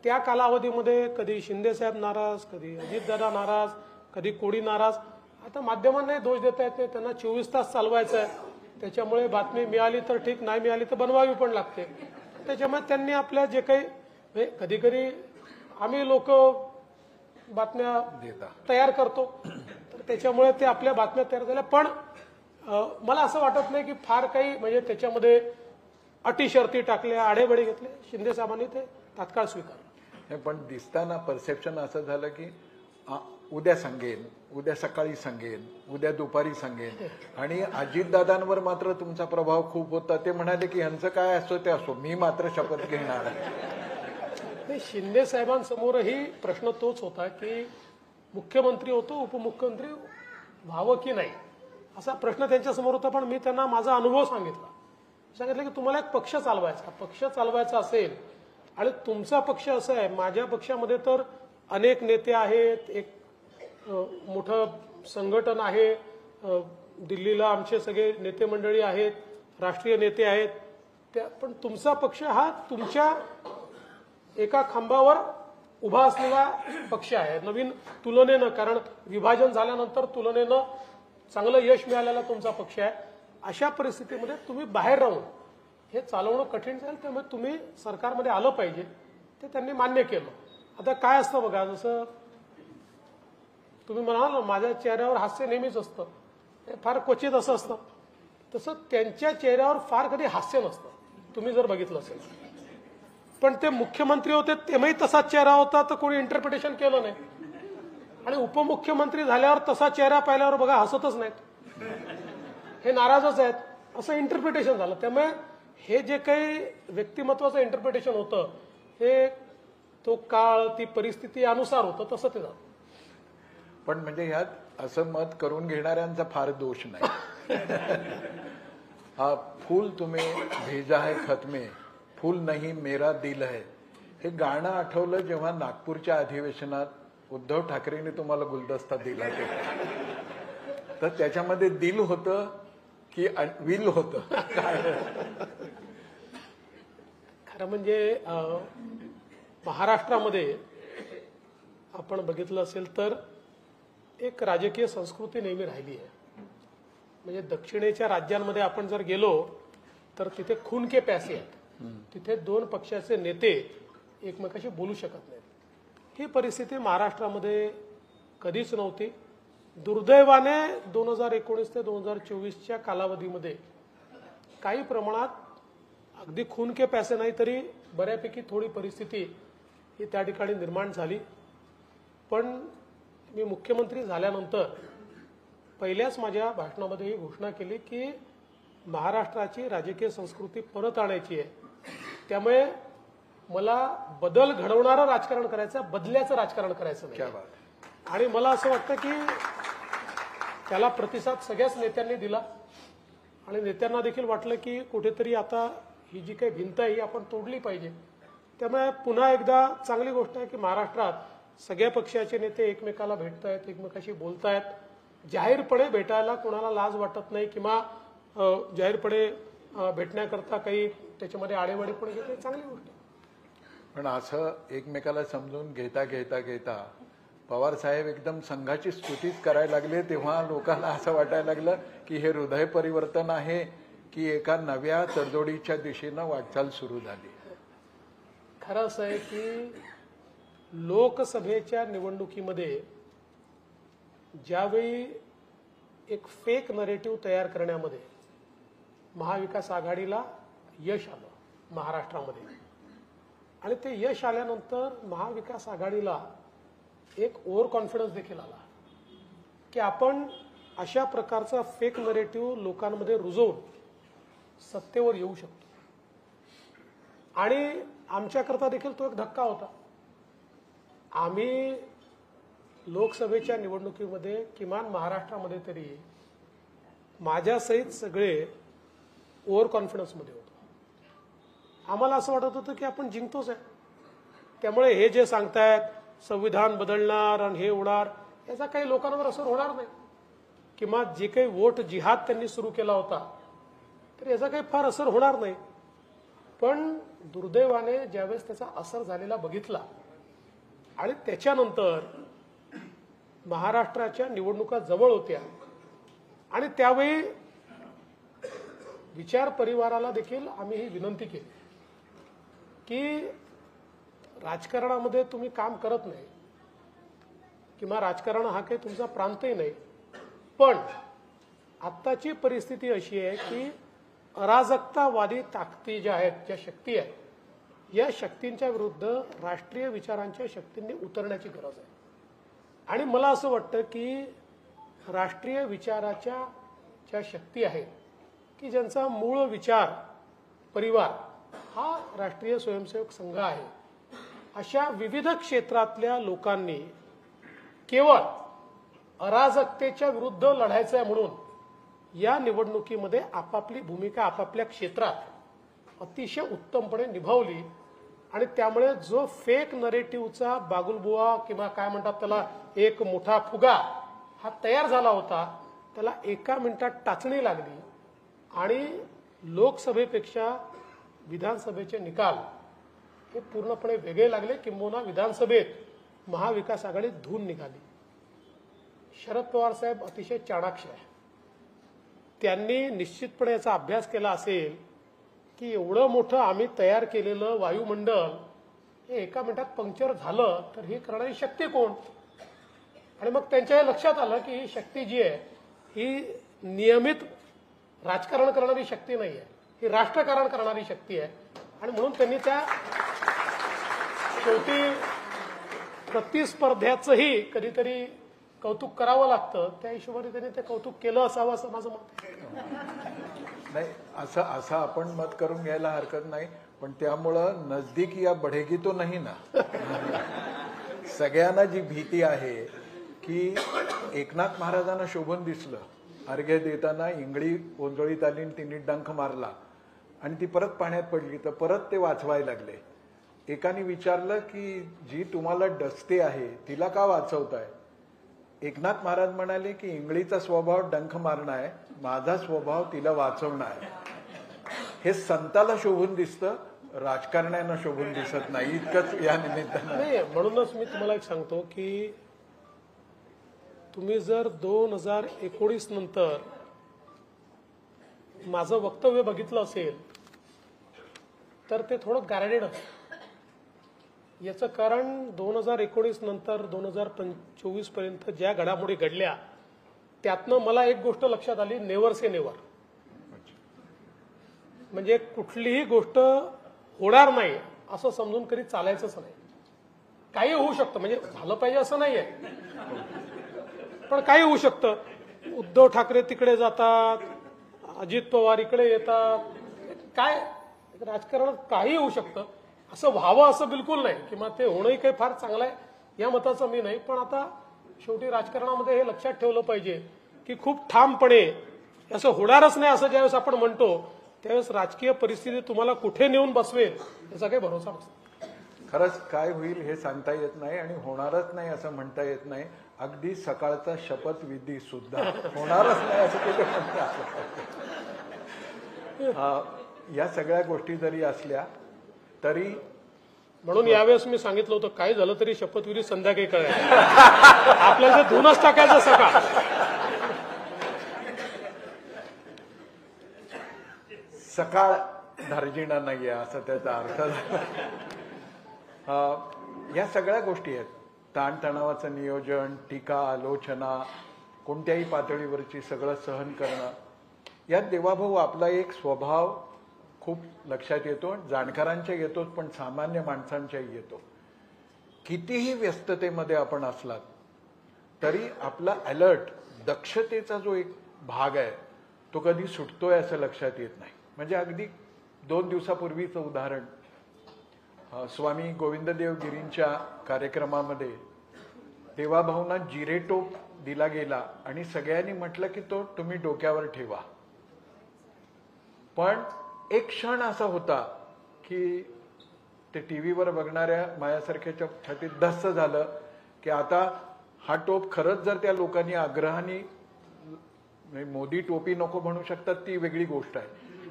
त्या कालावधीमध्ये कधी शिंदे साहेब नाराज, कधी अजितदादा नाराज, कधी कोडी नाराज. आता माध्यमांनाही दोष देता येत नाही, त्यांना 24 तास चालवायचं आहे, त्याच्यामुळे बातमी मिळाली तर ठीक, नाही मिळाली तर बनवावी पण लागते. त्याच्यामुळे त्यांनी आपल्या जे काही कधी कधी आम्ही लोक बातम्या तयार करतो, तर त्याच्यामुळे ते आपल्या बातम्या तयार झाल्या. पण मला असं वाटत नाही की फार काही म्हणजे त्याच्यामध्ये अटी शर्ती टाकल्या, आढेबडे घेतले. शिंदे साहेबांनी ते तात्काळ स्वीकारलं. पण दिसताना परसेप्शन असं झालं की उद्या सांगेन, उद्या सकाळी सांगेन, उद्या दुपारी सांगेन. आणि अजितदादांवर मात्र तुमचा प्रभाव खूप होता. ते म्हणाले की ह्यांचं काय असो ते असो, मी मात्र शपथ घेणार आहे. शिंदे साहेबांसमोरही प्रश्न तोच होता की मुख्यमंत्री होतो, उपमुख्यमंत्री व्हावं की नाही असा प्रश्न त्यांच्यासमोर होता. पण मी त्यांना माझा अनुभव सांगितलं की तुम्हाला एक पक्ष चालवायचा असेल आणि तुमचा पक्ष असा आहे, माझ्या पक्षामध्ये तर अनेक नेते आहेत, एक मोठं संघटन आहे, दिल्लीला आमचे सगळे नेते मंडळी आहेत, राष्ट्रीय नेते आहेत, पण तुमचा पक्ष हा तुमच्या एका खांबावर उभा असलेला पक्ष आहे. नवीन तुलनेनं, कारण विभाजन झाल्यानंतर तुलनेनं चांगलं यश मिळालेला तुमचा पक्ष आहे. अशा परिस्थितीमध्ये तुम्ही बाहेर राहून हे चालवणं कठीण जाईल, त्यामुळे तुम्ही सरकारमध्ये आलं पाहिजे. ते त्यांनी मान्य केलं. आता काय असतं बघा, जसं तुम्ही म्हणाल ना माझ्या चेहऱ्यावर हास्य नेहमीच असतं, हे फार क्वचित असं असतं, तसं त्यांच्या चेहऱ्यावर फार कधी हास्य नसतं, तुम्ही जर बघितलं असेल. पण ते मुख्यमंत्री होते तेव्हाही तसाच चेहरा होता, तर कोणी इंटरप्रिटेशन केलं नाही. आणि उपमुख्यमंत्री झाल्यावर तसा चेहरा पाहिल्यावर बघा हसतच नाहीत, हे नाराजच आहेत, असं इंटरप्रिटेशन झालं. त्यामुळे हे जे काही व्यक्तिमत्वाचं इंटरप्रिटेशन होतं हे तो काळ, ती परिस्थिती अनुसार होतं, तसं ते झालं. पण म्हणजे ह्यात असं मत करून घेणाऱ्यांचा फार दोष नाही. हा फूल तुम्ही भेजा है खत में, फूल नहीं मेरा दिल है, हे गाणं आठवलं जेव्हा नागपूरच्या अधिवेशनात उद्धव ठाकरेंनी तुम्हाला गुलदस्ता दिला ते. तर त्याच्यामध्ये दिल होतं की विल होतं? खरं म्हणजे महाराष्ट्रामध्ये आपण बघितलं असेल तर एक राजकीय संस्कृती नेहमी राहिली आहे. म्हणजे दक्षिणेच्या राज्यांमध्ये आपण जर गेलो तर तिथे खून के पैसे आहेत, तिथे दोन पक्षाचे नेते एकमेकाशी बोलू शकत नाहीत. ही परिस्थिती महाराष्ट्रामध्ये कधीच नव्हती. दुर्दैवाने 2019 ते 2024च्या कालावधीमध्ये काही प्रमाणात अगदी खून के पैसे नाही तरी बऱ्यापैकी थोडी परिस्थिती ही त्या ठिकाणी निर्माण झाली. पण मी मुख्यमंत्री झाल्यानंतर पहिल्याच माझ्या भाषणामध्ये ही घोषणा केली की महाराष्ट्राची राजकीय संस्कृती परत आणायची आहे. त्यामुळे मला बदल घडवणारं राजकारण करायचं, बदल्याचं राजकारण करायचं नाही. आणि मला असं वाटतं की त्याला प्रतिसाद सगळ्याच नेत्यांनी दिला आणि नेत्यांना देखील वाटलं की कुठेतरी आता ही जी काही भिंत आहे ही आपण तोडली पाहिजे. त्यामुळे पुन्हा एकदा चांगली गोष्ट आहे की महाराष्ट्रात सगळ्या पक्षाचे नेते एकमेकाला भेटतायत, एकमेकाशी बोलतायत. जाहीरपणे भेटायला कोणाला लाज वाटत नाही किंवा जाहीरपणे भेटण्याकरता काही त्याच्यामध्ये आडेवाडी पण घेते, चांगली गोष्ट आहे. पण असं एकमेकाला समजून घेता घेता घेता पवार साहेब एकदम संघाची स्तुतीच करायला लागले, तेव्हा लोकांना असं वाटायला लागलं की हे हृदय परिवर्तन आहे की एका नव्या तडजोडीच्या दिशेनं वाटचाल सुरू झाली. खरं असं आहे की लोकसभेच्या निवडणुकीमध्ये ज्यावेळी एक फेक नरेटिव्ह तयार करण्यामध्ये महाविकास आघाडीला यश आलं महाराष्ट्रामध्ये, आणि ते यश आल्यानंतर महाविकास आघाडीला एक ओव्हर कॉन्फिडन्स देखील आला की आपण अशा प्रकारचा फेक नरेटिव्ह लोकांमध्ये रुजवून सत्तेवर येऊ शकतो. आणि आमच्याकरता देखील तो एक धक्का होता. आम्ही लोकसभेच्या निवडणुकीमध्ये किमान महाराष्ट्रामध्ये तरी माझ्यासहित सगळे ओव्हर कॉन्फिडन्समध्ये होतो. आम्हाला असं वाटत होतं की आपण जिंकतोच आहे. त्यामुळे हे जे सांगतायत संविधान बदलणार आणि हे होणार, याचा काही लोकांवर असर होणार नाही. किंवा जे काही वोट जिहाद त्यांनी सुरू केला होता तर याचा काही फार असर होणार नाही. पण दुर्दैवाने ज्यावेळेस त्याचा असर झालेला बघितला आणि त्याच्यानंतर महाराष्ट्राच्या निवडणुका जवळ होत्या आणि त्यावेळी विचार परिवाराला देखील आम्ही ही विनंती केली की राजकारणामध्ये तुम्ही काम करत नाही किंवा राजकारण हा काही तुमचा प्रांतही नाही, पण आत्ताची परिस्थिती अशी आहे की अराजकतावादी ताकदी ज्या आहेत, ज्या शक्ती आहेत, या शक्तींच्या विरुद्ध राष्ट्रीय विचारांच्या शक्तींनी उतरण्याची गरज आहे. आणि मला असं वाटतं की राष्ट्रीय विचाराच्या ज्या शक्ती आहेत की ज्यांचा मूळ विचार परिवार हा राष्ट्रीय स्वयंसेवक संघ आहे, अशा विविध क्षेत्रातल्या लोकांनी केवळ अराजकतेच्या विरुद्ध लढायचं आहे म्हणून या निवडणुकीमध्ये आपापली भूमिका आपापल्या क्षेत्रात अतिशय उत्तमपणे निभावली आणि त्यामुळे जो फेक नरेटिव्हचा बागुलबुवा किंवा काय म्हणतात त्याला एक मोठा फुगा हा तयार झाला होता, त्याला 1 मिनिटात टाचणी लागली आणि लोकसभेपेक्षा विधानसभेचे निकाल हे पूर्णपणे वेगळे लागले, किंबहुना विधानसभेत महाविकास आघाडी धून निघाली. शरद पवार साहेब अतिशय चाणाक्ष आहे. त्यांनी निश्चितपणे याचा अभ्यास केला असेल की एवढं मोठं आम्ही तयार केलेलं वायुमंडल हे 1 मिनिटात पंक्चर झालं तर ही करणारी शक्ती कोण. आणि मग त्यांच्या हे लक्षात आलं की ही शक्ती जी आहे ही नियमित राजकारण करणारी शक्ती नाही आहे, ही राष्ट्रकारण करणारी शक्ती आहे. आणि म्हणून त्यांनी त्या शेवटी प्रतिस्पर्ध्याचंही कधीतरी कौतुक करावं लागतं, त्या हिशोबाने त्यांनी ते कौतुक केलं असावं असं माझं मत आहे. नाही, असं आपण मत करून घ्यायला हरकत नाही, पण त्यामुळं नजदीक या बढेगी तो नाही ना. सगळ्यांना जी भीती आहे की एकनाथ महाराजांना शोभून दिसलं, अर्घ्य देताना इंगळी ओंजळीत आली आणि तिने डंख मारला आणि ती परत पाण्यात पडली, तर परत ते वाचवायला लागले. एकाने विचारलं की जी तुम्हाला डसते आहे तिला का वाचवताय. एकनाथ महाराज म्हणाले की इंगळीचा स्वभाव डंख मारणं आहे, माझा स्वभाव तिला वाचवणं आहे. हे संताला शोभून दिसतं, राजकारण्यांना शोभून दिसत नाही, इतकंच या निमित्तानं. नाही, म्हणूनच मी तुम्हाला एक सांगतो की तुम्ही जर 2019 नंतर माझं वक्तव्य बघितलं असेल तर ते थोडं गार्डेड असतं. याचं कारण 2019 नंतर 2024 पर्यंत ज्या घडामोडी घडल्या त्यातनं मला एक गोष्ट लक्षात आली, नेव्हर से नेव्हर. म्हणजे कुठलीही गोष्ट होणार नाही असं समजून कधी चालायचंच नाही. काही होऊ शकतं, म्हणजे झालं पाहिजे असं नाहीये, पण काही होऊ शकतं. उद्धव ठाकरे तिकडे जातात, अजित पवार इकडे येतात, काय राजकारणात काही होऊ शकतं. असं व्हावं असं बिलकुल नाही, किंवा ते होणंही काही फार चांगलं आहे या मताचं मी नाही. पण आता शेवटी राजकारणामध्ये हे लक्षात ठेवलं पाहिजे की खूप ठामपणे असं होणारच नाही असं ज्यावेळेस आपण म्हणतो त्यावेळेस राजकीय परिस्थिती तुम्हाला कुठे नेऊन बसवेल याचा काही भरोसा नसतो. खरंच काय होईल हे सांगता येत नाही आणि होणारच नाही असं म्हणता येत नाही. अगदी सकाळचा शपथविधी सुद्धा होणारच नाही असं कुठे म्हणतात. या सगळ्या गोष्टी जरी असल्या तरी म्हणून यावेळेस मी सांगितलं होतं काय झालं तरी शपथविधी संध्याकाळी करायचं, आपल्याला धुनच टाकायचं सकाळ. सकाळ धार्जिणा नाहीये असं त्याचा अर्थ झाला. या सगळ्या गोष्टी आहेत, ताणतणावाचं नियोजन, टीका आलोचना, कोणत्याही पातळीवरची सगळं सहन करणं. यात देवाभाऊ आपला एक स्वभाव खूप लक्षात येतो, जाणकारांच्या येतोच पण सामान्य माणसांच्याही येतो. कितीही व्यस्ततेमध्ये आपण असलात तरी आपला अलर्ट, दक्षतेचा जो एक भाग आहे तो कधी सुटतोय असं लक्षात येत नाही. म्हणजे अगदी 2 दिवसापूर्वीचं उदाहरण, स्वामी गोविंददेव गिरींच्या कार्यक्रमामध्ये देवाभाऊंना जिरेटोप दिला गेला आणि सगळ्यांनी म्हटलं की तो तुम्ही डोक्यावर ठेवा. पण एक क्षण असा होता की ते टीव्हीवर बघणाऱ्या माझ्यासारख्याच्या छातीत धस्स झालं की आता हा टोप खरंच जर त्या लोकांनी आग्रहाने, मोदी टोपी नको म्हणू शकतात ती वेगळी गोष्ट आहे,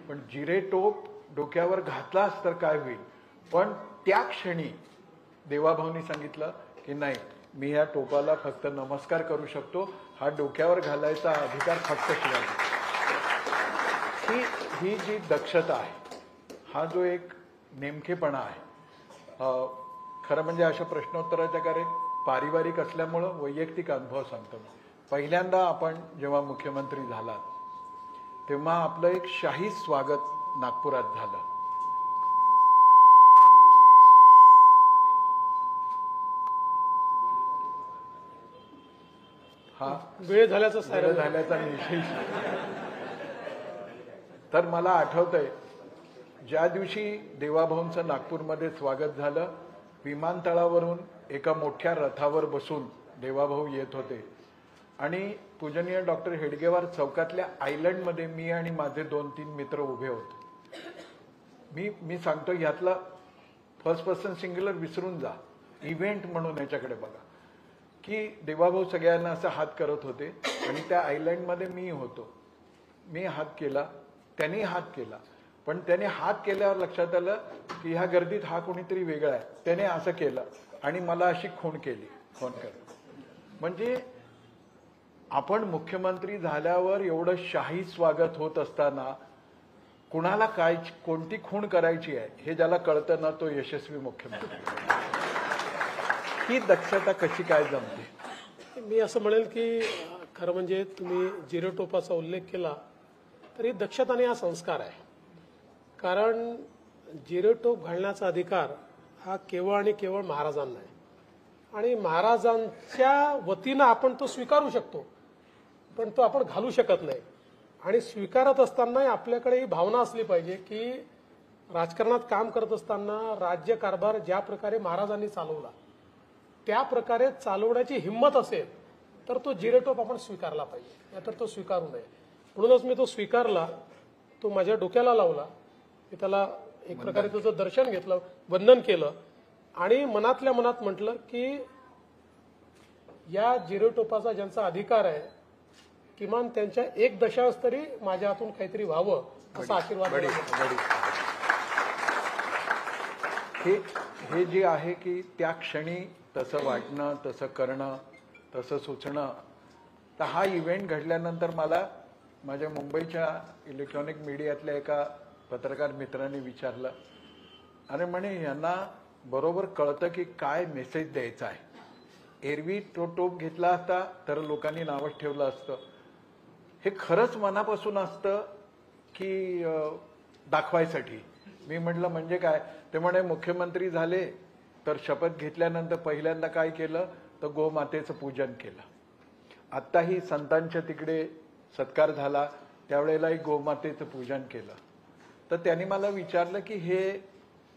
पण जिरे टोप डोक्यावर घातलास तर काय होईल. पण त्या क्षणी देवाभाऊंनी सांगितलं की नाही, मी ह्या टोपाला फक्त नमस्कार करू शकतो, हा डोक्यावर घालायचा अधिकार फक्त शिवाजी. ही जी दक्षता आहे, हा जो एक नेमकेपणा आहे, खरं म्हणजे अशा प्रश्नोत्तराच्या कार्य पारिवारिक असल्यामुळं वैयक्तिक अनुभव सांगतो. पहिल्यांदा आपण जेव्हा मुख्यमंत्री झालात तेव्हा आपलं एक शाही स्वागत नागपुरात झालं. हा वेळ झाल्याचा विशेष. तर मला आठवतंय ज्या दिवशी देवाभाऊंचं नागपूरमध्ये स्वागत झालं, विमानतळावरून एका मोठ्या रथावर बसून देवाभाऊ येत होते आणि पूजनीय डॉक्टर हेडगेवार चौकातल्या आयलंडमध्ये मी आणि माझे 2-3 मित्र उभे होते. मी सांगतो यातला फर्स्ट पर्सन सिंग्युलर विसरून जा, इव्हेंट म्हणून याच्याकडे बघा की देवाभाऊ सगळ्यांना असं हात करत होते आणि त्या आयलंडमध्ये मी होतो. मी हात केला, त्यांनी हात केला, पण त्याने हात केल्यावर लक्षात आलं की ह्या गर्दीत हा कोणीतरी वेगळा आहे. त्याने असं केलं आणि मला अशी खूण केली, फोन करत. म्हणजे आपण मुख्यमंत्री झाल्यावर एवढं शाही स्वागत होत असताना कुणाला काय कोणती खूण करायची आहे हे ज्याला कळतं ना तो यशस्वी मुख्यमंत्री. ही दक्षता कशी काय जमते? मी असं म्हणेल की खरं म्हणजे तुम्ही जिरेटोपाचा उल्लेख केला तरी दक्षता आणि हा संस्कार आहे. कारण जिरेटोप घालण्याचा अधिकार हा केवळ आणि केवळ महाराजांना आहे आणि महाराजांच्या वतीनं आपण तो स्वीकारू शकतो, पण तो आपण घालू शकत नाही. आणि स्वीकारत असताना आपल्याकडे ही भावना असली पाहिजे की राजकारणात काम करत असताना राज्य कारभार ज्या प्रकारे महाराजांनी चालवला त्या प्रकारे चालवण्याची हिंमत असेल तर तो जिरेटोप आपण स्वीकारला पाहिजे, नाहीतर तो स्वीकारू नये. म्हणूनच मी तो स्वीकारला, तो माझ्या डोक्याला लावला, मी त्याला एक प्रकारे त्याचं दर्शन घेतलं, वंदन केलं आणि मनातल्या मनात म्हटलं की या जिरेटोपाचा ज्यांचा अधिकार आहे किमान त्यांच्या एक दशांश तरी माझ्या हातून काहीतरी व्हावं असा आशीर्वाद. हे जे आहे की त्या क्षणी तसं वाटणं, तसं करणं, तसं सुचणं. तर हा इव्हेंट घडल्यानंतर मला माझ्या मुंबईच्या इलेक्ट्रॉनिक मीडियातल्या एका पत्रकार मित्रांनी विचारलं, अरे म्हणे यांना बरोबर कळतं की काय मेसेज द्यायचा आहे. एरवी तो टोप घेतला असता तर लोकांनी नावच ठेवलं असतं. हे खरंच मनापासून असतं की दाखवायसाठी? मी म्हटलं म्हणजे काय? ते म्हणे मुख्यमंत्री झाले तर शपथ घेतल्यानंतर पहिल्यांदा काय केलं तर गोमातेचं पूजन केलं. आत्ताही संतांच्या तिकडे सत्कार झाला त्यावेळेलाही गोमातेचं पूजन केलं. तर त्यांनी मला विचारलं की हे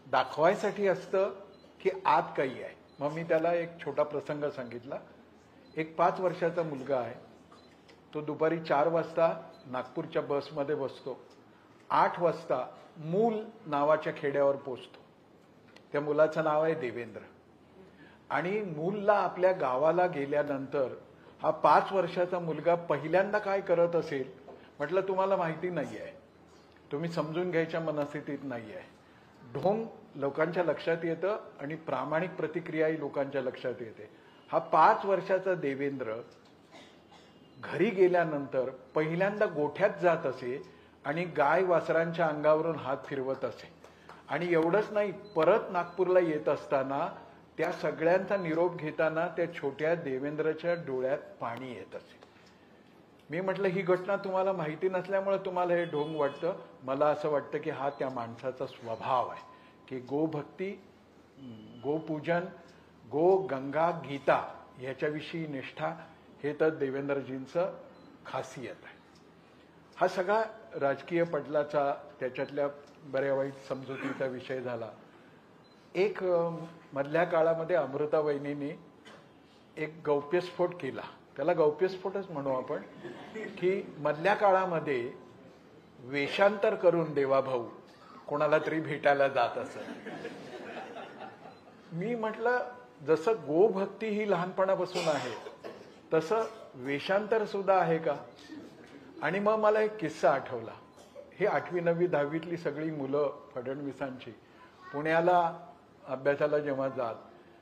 दाखवायसाठी असतं की आत काही आहे? मग मी त्याला एक छोटा प्रसंग सांगितला. एक 5 वर्षाचा मुलगा आहे, तो दुपारी 4 वाजता नागपूरच्या बसमध्ये बसतो, 8 वाजता मूल नावाच्या खेड्यावर पोचतो. त्या मुलाचं नाव आहे देवेंद्र. आणि मूलला आपल्या गावाला गेल्यानंतर हा 5 वर्षाचा मुलगा पहिल्यांदा काय करत असेल म्हटलं तुम्हाला माहिती नाही आहे, तुम्ही समजून घ्यायच्या मनस्थितीत नाही आहे. ढोंग लोकांच्या लक्षात येतं आणि प्रामाणिक प्रतिक्रियाही लोकांच्या लक्षात येते. हा 5 वर्षाचा देवेंद्र घरी गेल्यानंतर पहिल्यांदा गोठ्यात जात असे आणि गाय वासरांच्या अंगावरून हात फिरवत असे. आणि एवढंच नाही, परत नागपूरला येत असताना त्या सगळ्यांचा निरोप घेताना त्या छोट्या देवेंद्रच्या डोळ्यात पाणी येत असे. मी म्हटलं ही घटना तुम्हाला माहिती नसल्यामुळे तुम्हाला हे ढोंग वाटतं. मला असं वाटतं की हा त्या माणसाचा स्वभाव आहे की गोभक्ती, गोपूजन, गो गंगा गीता ह्याच्याविषयी निष्ठा हे तर देवेंद्रजींचं खासियत आहे. हा सगळा राजकीय पटलाचा त्याच्यातल्या बऱ्या वाईट समजुतीचा विषय झाला. एक मधल्या काळामध्ये अमृता वहिनींनी एक गौप्यस्फोट केला, त्याला गौप्यस्फोटच म्हणू आपण, की मधल्या काळामध्ये वेषांतर करून देवाभाऊ कोणाला तरी भेटायला जात असत. मी म्हटलं जसं गोभक्ती ही लहानपणापासून आहे तसं वेषांतर सुद्धा आहे का? आणि मग मला एक किस्सा आठवला. हे 8वी 9वी 10वीतली सगळी मुलं फडणवीसांची पुण्याला अभ्यासाला जेव्हा जात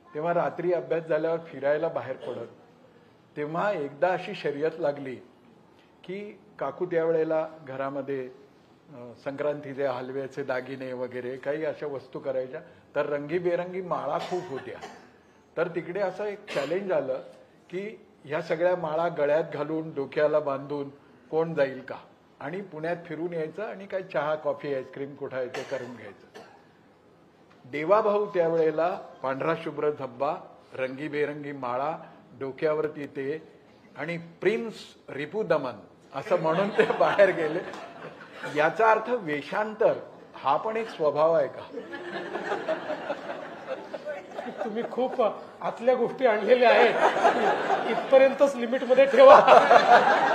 तेव्हा रात्री अभ्यास झाल्यावर फिरायला बाहेर पडत. तेव्हा एकदा अशी शर्यत लागली की काकू त्यावेळेला घरामध्ये संक्रांतीचे हलव्याचे दागिने वगैरे काही अशा वस्तू करायच्या, तर रंगीबेरंगी माळा खूप होत्या. तर तिकडे असं एक चॅलेंज आलं की ह्या सगळ्या माळा गळ्यात घालून डोक्याला बांधून कोण जाईल का, आणि पुण्यात फिरून यायचं आणि काही चहा कॉफी आईस्क्रीम कुठं आहे ते करून घ्यायचं. देवाभाऊ त्यावेळेला पांढरा शुभ्र धब्बा, रंगीबेरंगी माळा, डोक्यावरती ते आणि प्रिन्स रिपू दमन असं म्हणून ते बाहेर गेले. याचा अर्थ वेषांतर हा पण एक स्वभाव आहे का? तुम्ही खूप आतल्या गोष्टी आणलेल्या आहेत, इथपर्यंतच लिमिटमध्ये ठेवा,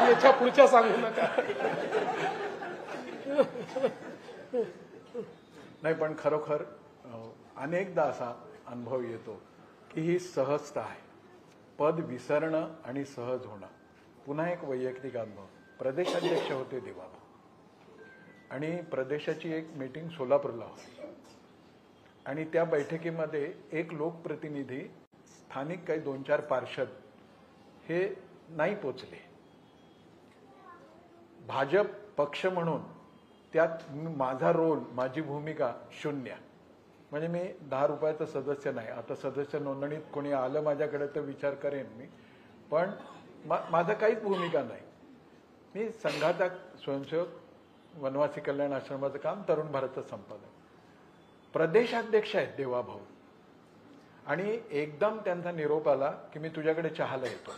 याच्या पुढच्या सांगू नका. नाही पण खरोखर अनेकदा असा अनुभव येतो की ही सहजता आहे. पद विसरणं आणि सहज होणं. पुन्हा एक वैयक्तिक अनुभव. प्रदेशाध्यक्ष होते देवाभाऊ आणि प्रदेशाची एक मीटिंग सोलापूरला होती आणि त्या बैठकीमध्ये एक लोकप्रतिनिधी, स्थानिक काही 2-4 पार्षद हे नाही पोचले. भाजप पक्ष म्हणून त्यात माझा रोल, माझी भूमिका शून्य. म्हणजे मी 10 रुपयाचं सदस्य नाही. आता सदस्य नोंदणीत कोणी आलं माझ्याकडे तर विचार करेन मी, पण माझं काहीच भूमिका नाही. मी संघाचा स्वयंसेवक, वनवासी कल्याण आश्रमाचं काम, तरुण भारतचं संपादक. प्रदेशाध्यक्ष आहेत देवाभाऊ आणि एकदम त्यांचा निरोप आला की मी तुझ्याकडे चहाला येतो.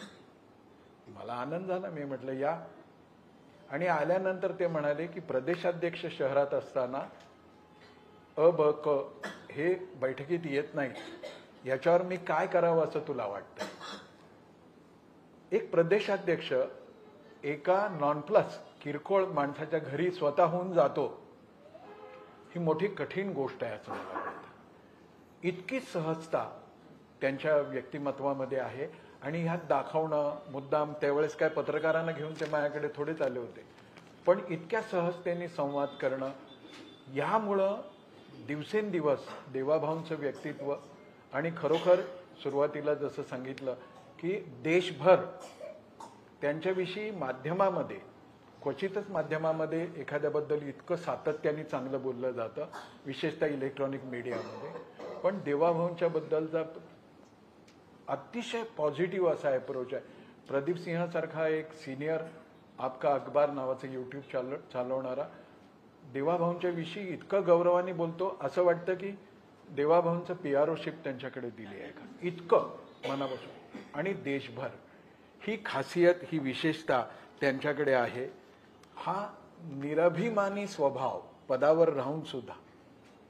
मला आनंद झाला. मी म्हटलं या. आणि आल्यानंतर ते म्हणाले की प्रदेशाध्यक्ष शहरात असताना अ ब क हे बैठकीत येत नाही, याच्यावर मी काय करावं असं तुला वाटतं? एक प्रदेशाध्यक्ष एका नॉन प्लस किरकोळ माणसाच्या घरी स्वतःहून जातो, ही मोठी कठीण गोष्ट आहे असं मला वाटतं. इतकी सहजता त्यांच्या व्यक्तिमत्वामध्ये आहे आणि ह्यात दाखवणं मुद्दाम, त्यावेळेस काय पत्रकारांना घेऊन ते माझ्याकडे थोडेच आले होते, पण इतक्या सहजतेने संवाद करणं, ह्यामुळं दिवसेंदिवस देवाभाऊंचं व्यक्तित्व आणि खरोखर सुरुवातीला जसं सांगितलं की देशभर त्यांच्याविषयी माध्यमामध्ये, क्वचितच माध्यमामध्ये एखाद्याबद्दल इतकं सातत्याने चांगलं बोललं जातं, विशेषतः इलेक्ट्रॉनिक मीडियामध्ये, पण देवाभाऊंच्या बद्दलचा अतिशय पॉझिटिव्ह असा अप्रोच आहे. प्रदीप सिंहसारखा एक सिनियर आपका अखबार नावाचं यूट्यूब चालवणारा देवाभाऊंच्या विषयी इतकं गौरवाने बोलतो, असं वाटतं की देवाभाऊंचं PROशिप त्यांच्याकडे दिली आहे का, इतकं मनापासून. आणि देशभर ही खासियत, ही विशेषता त्यांच्याकडे आहे. हा निरभिमानी स्वभाव पदावर राहून सुद्धा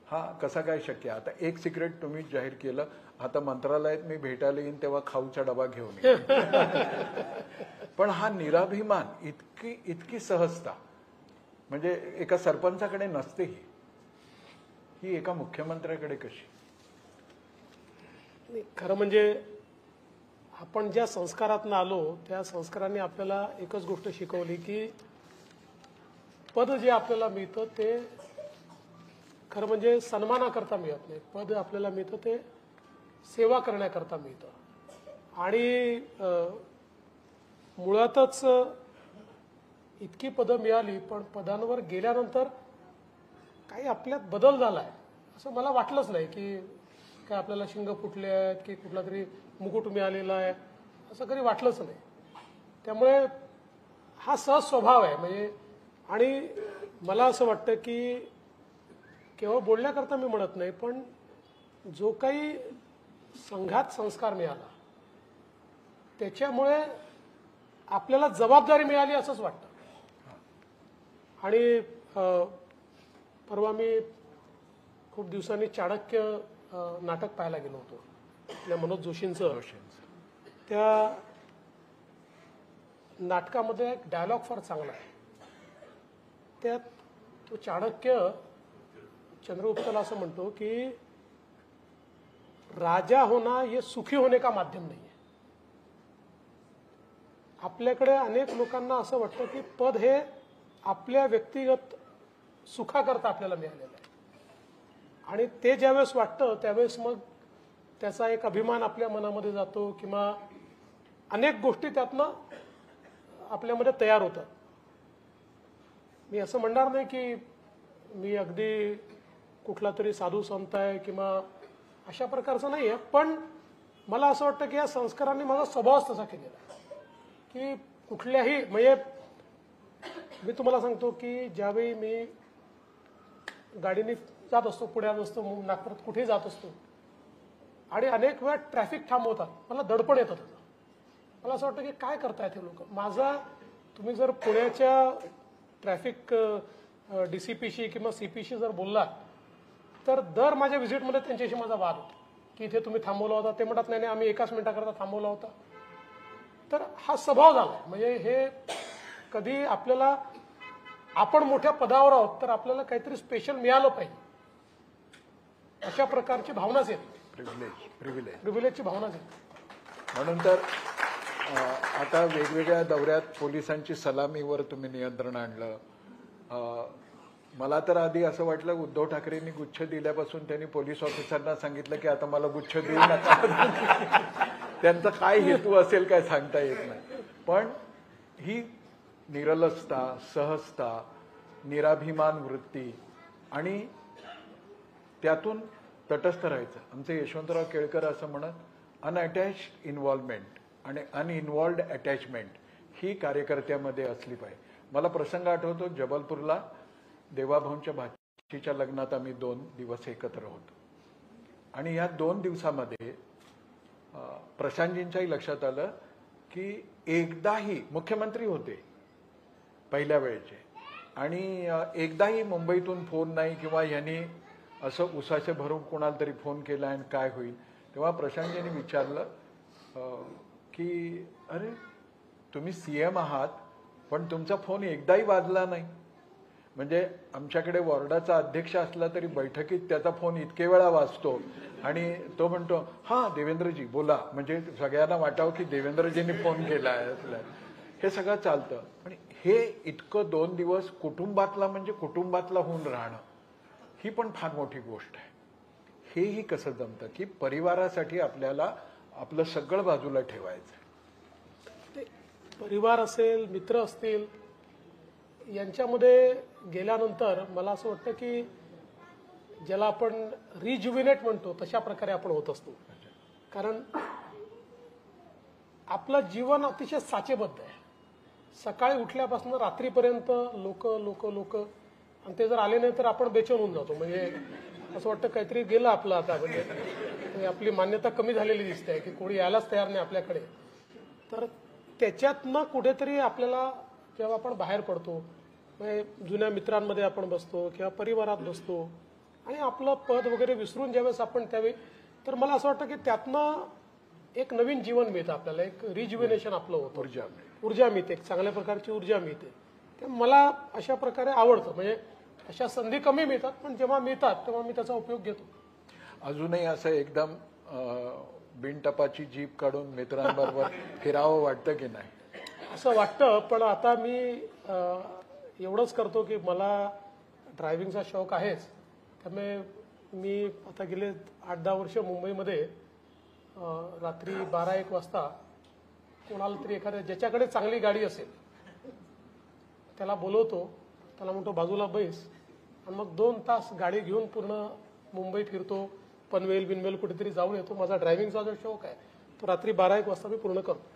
हा कसा काय शक्य? आता एक सिक्रेट तुम्ही जाहीर केलं, आता मंत्रालयात मी भेटायला येईन तेव्हा खाऊचा डबा घेऊन येईन. पण हा निराभिमान, इतकी सहजता म्हणजे एका सरपंचाकडे नसते, ही एका मुख्यमंत्र्याकडे कशी? खरं म्हणजे आपण ज्या संस्कारातून आलो त्या संस्कारांनी आपल्याला एकच गोष्ट शिकवली की पद जे आपल्याला मिळतं ते खरं म्हणजे सन्मानाकरता मिळत नाही. पद आपल्याला मिळतं ते सेवा करण्याकरता मिळतं. आणि मुळातच इतकी पदं मिळाली, पण पदांवर गेल्यानंतर काही आपल्यात बदल झालाय असं मला वाटलंच नाही. की काय आपल्याला शिंग फुटले आहेत की कुठला तरी मुकुट मिळालेला आहे असं कधी वाटलंच नाही. त्यामुळे हा सहज स्वभाव आहे. म्हणजे आणि मला असं वाटतं की केवळ बोलण्याकरता मी म्हणत नाही, पण जो काही संघात संस्कार मिळाला त्याच्यामुळे आपल्याला जबाबदारी मिळाली असंच वाटतं. आणि परवा मी खूप दिवसांनी चाणक्य नाटक पाहायला गेलो होतो, आपल्या मनोज जोशींचं. त्या नाटकामध्ये एक डायलॉग फार चांगला आहे. त्यात तो चाणक्य चंद्रगुप्ताला असं म्हणतो की राजा होना ये सुखी होने का माध्यम नाही आहे. आपल्याकडे अनेक लोकांना असं वाटतं की पद हे आपल्या व्यक्तिगत सुखाकरता आपल्याला मिळालेलं आहे, आणि ते ज्यावेळेस वाटतं त्यावेळेस मग त्याचा एक अभिमान आपल्या मनामध्ये जातो किंवा अनेक गोष्टी त्यातनं आपल्यामध्ये तयार होतात. मी असं म्हणणार नाही की मी अगदी कुठला तरी साधू संत आहे किंवा अशा प्रकारचं नाही आहे, पण मला असं वाटतं की या संस्कारांनी माझा स्वभावच तसा केलेला आहे की कुठल्याही, म्हणजे मी तुम्हाला सांगतो की ज्यावेळी मी गाडीने जात असतो, पुण्यात असतो, नागपुरात कुठेही जात असतो आणि अनेक वेळा ट्रॅफिक थांबवतात, मला दडपण येतं. मला असं वाटतं की काय करतायत हे लोक. माझा, तुम्ही जर पुण्याच्या ट्रॅफिक DCPशी किंवा CPशी जर बोललात तर दर माझ्या व्हिजिटमध्ये त्यांच्याशी माझा वाद होतो की इथे तुम्ही थांबवला होता. ते म्हणतात नाही आम्ही एकाच मिनिटाकरता थांबवला होता. तर हा स्वभाव झाला. म्हणजे हे कधी आपल्याला, आपण मोठ्या पदावर आहोत तर आपल्याला काहीतरी स्पेशल मिळालं पाहिजे. अशा प्रकारची भावनाच येते, प्रिव्हिलेजची भावनाच येते. म्हणून तर आता वेगवेगळ्या दौऱ्यात पोलिसांची सलामीवर तुम्ही नियंत्रण आणलं. मला तर आधी असं वाटलं उद्धव ठाकरेंनी गुच्छ दिल्यापासून त्यांनी पोलीस ऑफिसरना सांगितलं की आता मला गुच्छ देऊ नका. त्यांचा काय हेतू असेल काय सांगता येत नाही. पण ही निरलसता, सहजता, निराभिमान वृत्ती आणि त्यातून तटस्थ राहायचं. आमचे यशवंतराव केळकर असं म्हणत अनअटॅच्ड इन्व्हॉल्वमेंट आणि अनइन्व्हॉल्वड अटॅचमेंट ही कार्यकर्त्यामध्ये असली पाहिजे. मला प्रसंग आठवतो, जबलपूरला देवाभाऊंच्या भाचीच्या लग्नात आम्ही 2 दिवस एकत्र होतो आणि या 2 दिवसामध्ये प्रशांतजींच्याही लक्षात आलं की एकदाही मुख्यमंत्री होते पहिल्या वेळेचे आणि एकदाही मुंबईतून फोन नाही किंवा यांनी असं उसाचे भरून कोणाला तरी फोन केला आणि काय होईल. तेव्हा प्रशांतजींनी विचारलं की अरे तुम्ही सीएम आहात पण तुमचा फोन एकदाही वाजला नाही. म्हणजे आमच्याकडे वॉर्डाचा अध्यक्ष असला तरी बैठकीत त्याचा फोन इतके वेळा वाजतो आणि तो म्हणतो हां देवेंद्रजी बोला, म्हणजे सगळ्यांना वाटावं की देवेंद्रजींनी फोन केला आहे आपल्याला. हे सगळं चालतं. आणि हे इतकं 2 दिवस कुटुंबातला म्हणजे कुटुंबातला होऊन राहणं ही पण फार मोठी गोष्ट आहे. हेही कसं जमतं की परिवारासाठी आपल्याला आपलं सगळं बाजूला ठेवायचं. ते परिवार असेल, मित्र असतील, यांच्यामध्ये गेल्यानंतर मला असं वाटतं की ज्याला आपण रिज्युविनेट म्हणतो तशा प्रकारे आपण होत असतो. कारण आपलं जीवन अतिशय साचेबद्ध आहे. सकाळी उठल्यापासून रात्रीपर्यंत लोक लोक लोक, आणि ते जर आले नाही तर आपण बेचैन होऊन जातो. म्हणजे असं वाटतं काहीतरी गेलं आपलं आता, म्हणजे आपली मान्यता कमी झालेली दिसते की कोणी यायलाच तयार नाही आपल्याकडे. तर त्याच्यातनं कुठेतरी आपल्याला जेव्हा आपण बाहेर पडतो, म्हणजे जुन्या मित्रांमध्ये आपण बसतो किंवा परिवारात बसतो आणि आपलं पद वगैरे विसरून ज्यावेळेस आपण त्यावेळी, तर मला असं वाटतं की त्यातनं एक नवीन जीवन मिळतं आपल्याला, एक रिज्युविनेशन आपलं होतं, ऊर्जा मिळते, एक चांगल्या प्रकारची ऊर्जा मिळते. ते मला अशा प्रकारे आवडतं. म्हणजे अशा संधी कमी मिळतात पण जेव्हा मिळतात तेव्हा मी त्याचा उपयोग घेतो. अजूनही असं एकदम बिनटपाची जीप काढून मित्रांबरोबर फिरावं वाटतं की नाही? असं वाटतं, पण आता मी एवढंच करतो की मला ड्रायव्हिंगचा शौक आहेच. त्यामुळे मी आता गेले 8-10 वर्ष मुंबईमध्ये रात्री 12-1 वाजता कोणाला तरी एखाद्या ज्याच्याकडे चांगली गाडी असेल त्याला बोलवतो, त्याला म्हणतो बाजूला बैस, आणि मग 2 तास गाडी घेऊन पूर्ण मुंबई फिरतो, पनवेल बिनवेल कुठेतरी जाऊन येतो. माझा ड्रायव्हिंगचा जो शौक आहे तो रात्री 12-1 वाजता मी पूर्ण करतो.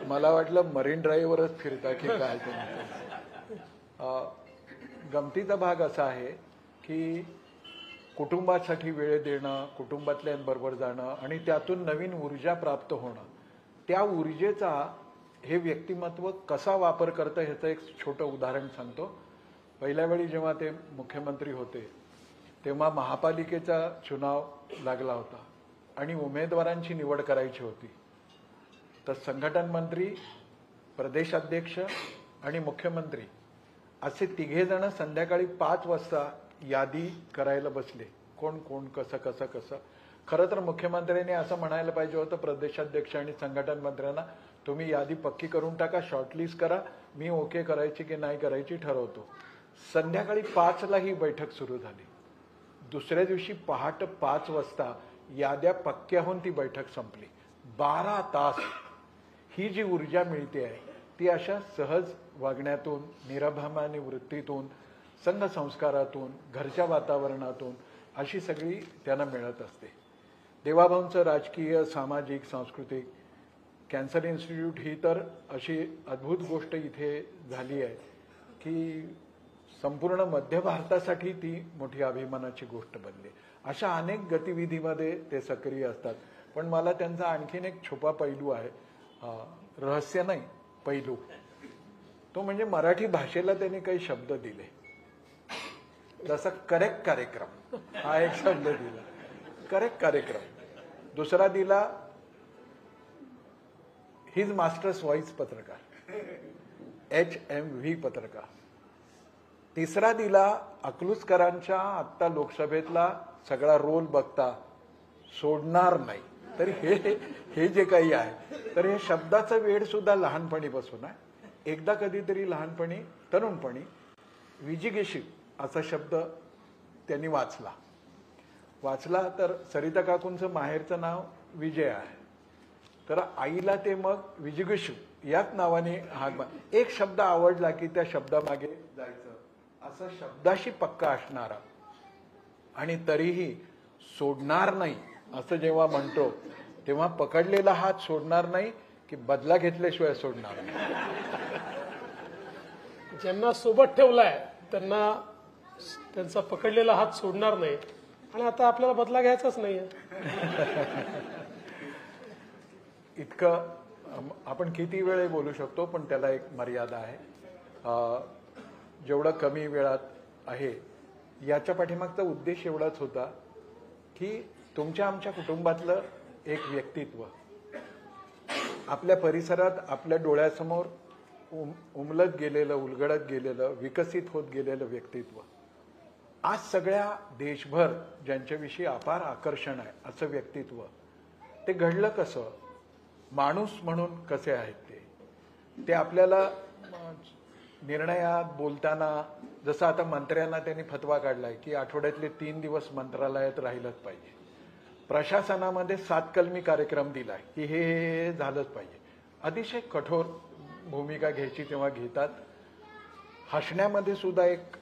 मला वाटलं मरीन ड्राईव्हवरच फिरता की काय. गमतीचा भाग असा आहे की कुटुंबासाठी वेळ देणं, कुटुंबातल्यांबरोबर जाणं आणि त्यातून नवीन ऊर्जा प्राप्त होणं, त्या ऊर्जेचा हे व्यक्तिमत्व कसा वापर करतं ह्याचं एक छोटं उदाहरण सांगतो. पहिल्या वेळी जेव्हा ते मुख्यमंत्री होते तेव्हा महापालिकेचा चुनाव लागला होता आणि उमेदवारांची निवड करायची होती. तर संघटन मंत्री, प्रदेशाध्यक्ष आणि मुख्यमंत्री असे 3 जण संध्याकाळी 5 वाजता यादी करायला बसले, कोण कोण कसं कसं कसं. खरं तर मुख्यमंत्र्यांनी असं म्हणायला पाहिजे होतं प्रदेशाध्यक्ष आणि संघटन मंत्र्यांना, तुम्ही यादी पक्की करून टाका, शॉर्टलिस्ट करा, मी ओके करायची की नाही करायची ठरवतो. संध्याकाळी 5ला ही बैठक सुरू झाली. दुसऱ्या दिवशी पहाटे 5 वाजता याद्या पक्क्या होऊन ती बैठक संपली. 12 तास ही जी ऊर्जा मिळते आहे ती अशा सहज वागण्यातून, निराभिमानी वृत्तीतून, संघ संस्कारातून, घरच्या वातावरणातून अशी सगळी त्यांना मिळत असते. देवाभाऊंचं राजकीय, सामाजिक, सांस्कृतिक, कॅन्सर इन्स्टिट्यूट ही तर अशी अद्भुत गोष्ट इथे झाली आहे की संपूर्ण मध्य भारतासाठी ती मोठी अभिमानाची गोष्ट बनली. अशा अनेक गतिविधीमध्ये ते सक्रिय असतात. पण मला त्यांचा आणखीन एक छुपा पैलू आहे, रहस्य नाही पैलू, तो म्हणजे मराठी भाषेला त्यांनी काही शब्द दिले. जसा करेक्ट कार्यक्रम हा एक शब्द दिला, करेक्ट कार्यक्रम. दुसरा दिला हिज मास्टर्स व्हॉइस पत्रकार, HMV पत्रकार. तिसरा दिला अकलूजकरांच्या आत्ता लोकसभेतला सगळा रोल बघता सोडणार नाही. तर हे जे काही आहे तर हे शब्दाचं वेड सुद्धा लहानपणीपासून आहे. एकदा कधीतरी लहानपणी तरुणपणी विजिगीषू असा शब्द त्यांनी वाचला तर सरिता काकूंचं माहेरचं नाव विजय आहे. तर आईला ते मग विजिगीषू याच नावाने एक शब्द आवडला की त्या शब्दामागे जायचं, असं शब्दाशी पक्का असणारा आणि तरीही सोडणार नाही असं जेव्हा म्हणतो तेव्हा पकडलेला हात सोडणार नाही की बदला घेतल्याशिवाय सोडणार नाही. ज्यांना सोबत ठेवलाय त्यांना त्यांचा पकडलेला हात सोडणार नाही आणि आता आपल्याला बदला घ्यायचाच नाहीये. इतकं आपण किती वेळ बोलू शकतो पण त्याला एक मर्यादा आहे. जेवढं कमी वेळात आहे याच्या पाठीमागचा उद्देश एवढाच होता की तुमच्या आमच्या कुटुंबातलं एक व्यक्तित्व आपल्या परिसरात आपल्या डोळ्यासमोर उमलत गेलेलं, उलगडत गेलेलं, विकसित होत गेलेलं व्यक्तित्व आज सगळ्या देशभर ज्यांच्याविषयी अपार आकर्षण आहे असं व्यक्तित्व ते घडलं कसं, माणूस म्हणून कसे आहेत ते आपल्याला निर्णयात बोलताना, जसं आता मंत्र्यांना त्यांनी फतवा काढलाय की आठवड्यातले 3 दिवस मंत्रालयात राहिलंच पाहिजे. प्रशासनामध्ये 7 कलमी कार्यक्रम दिलाय की हे झालंच पाहिजे. अतिशय कठोर भूमिका घ्यायची तेव्हा घेतात. हसण्यामध्ये सुद्धा एक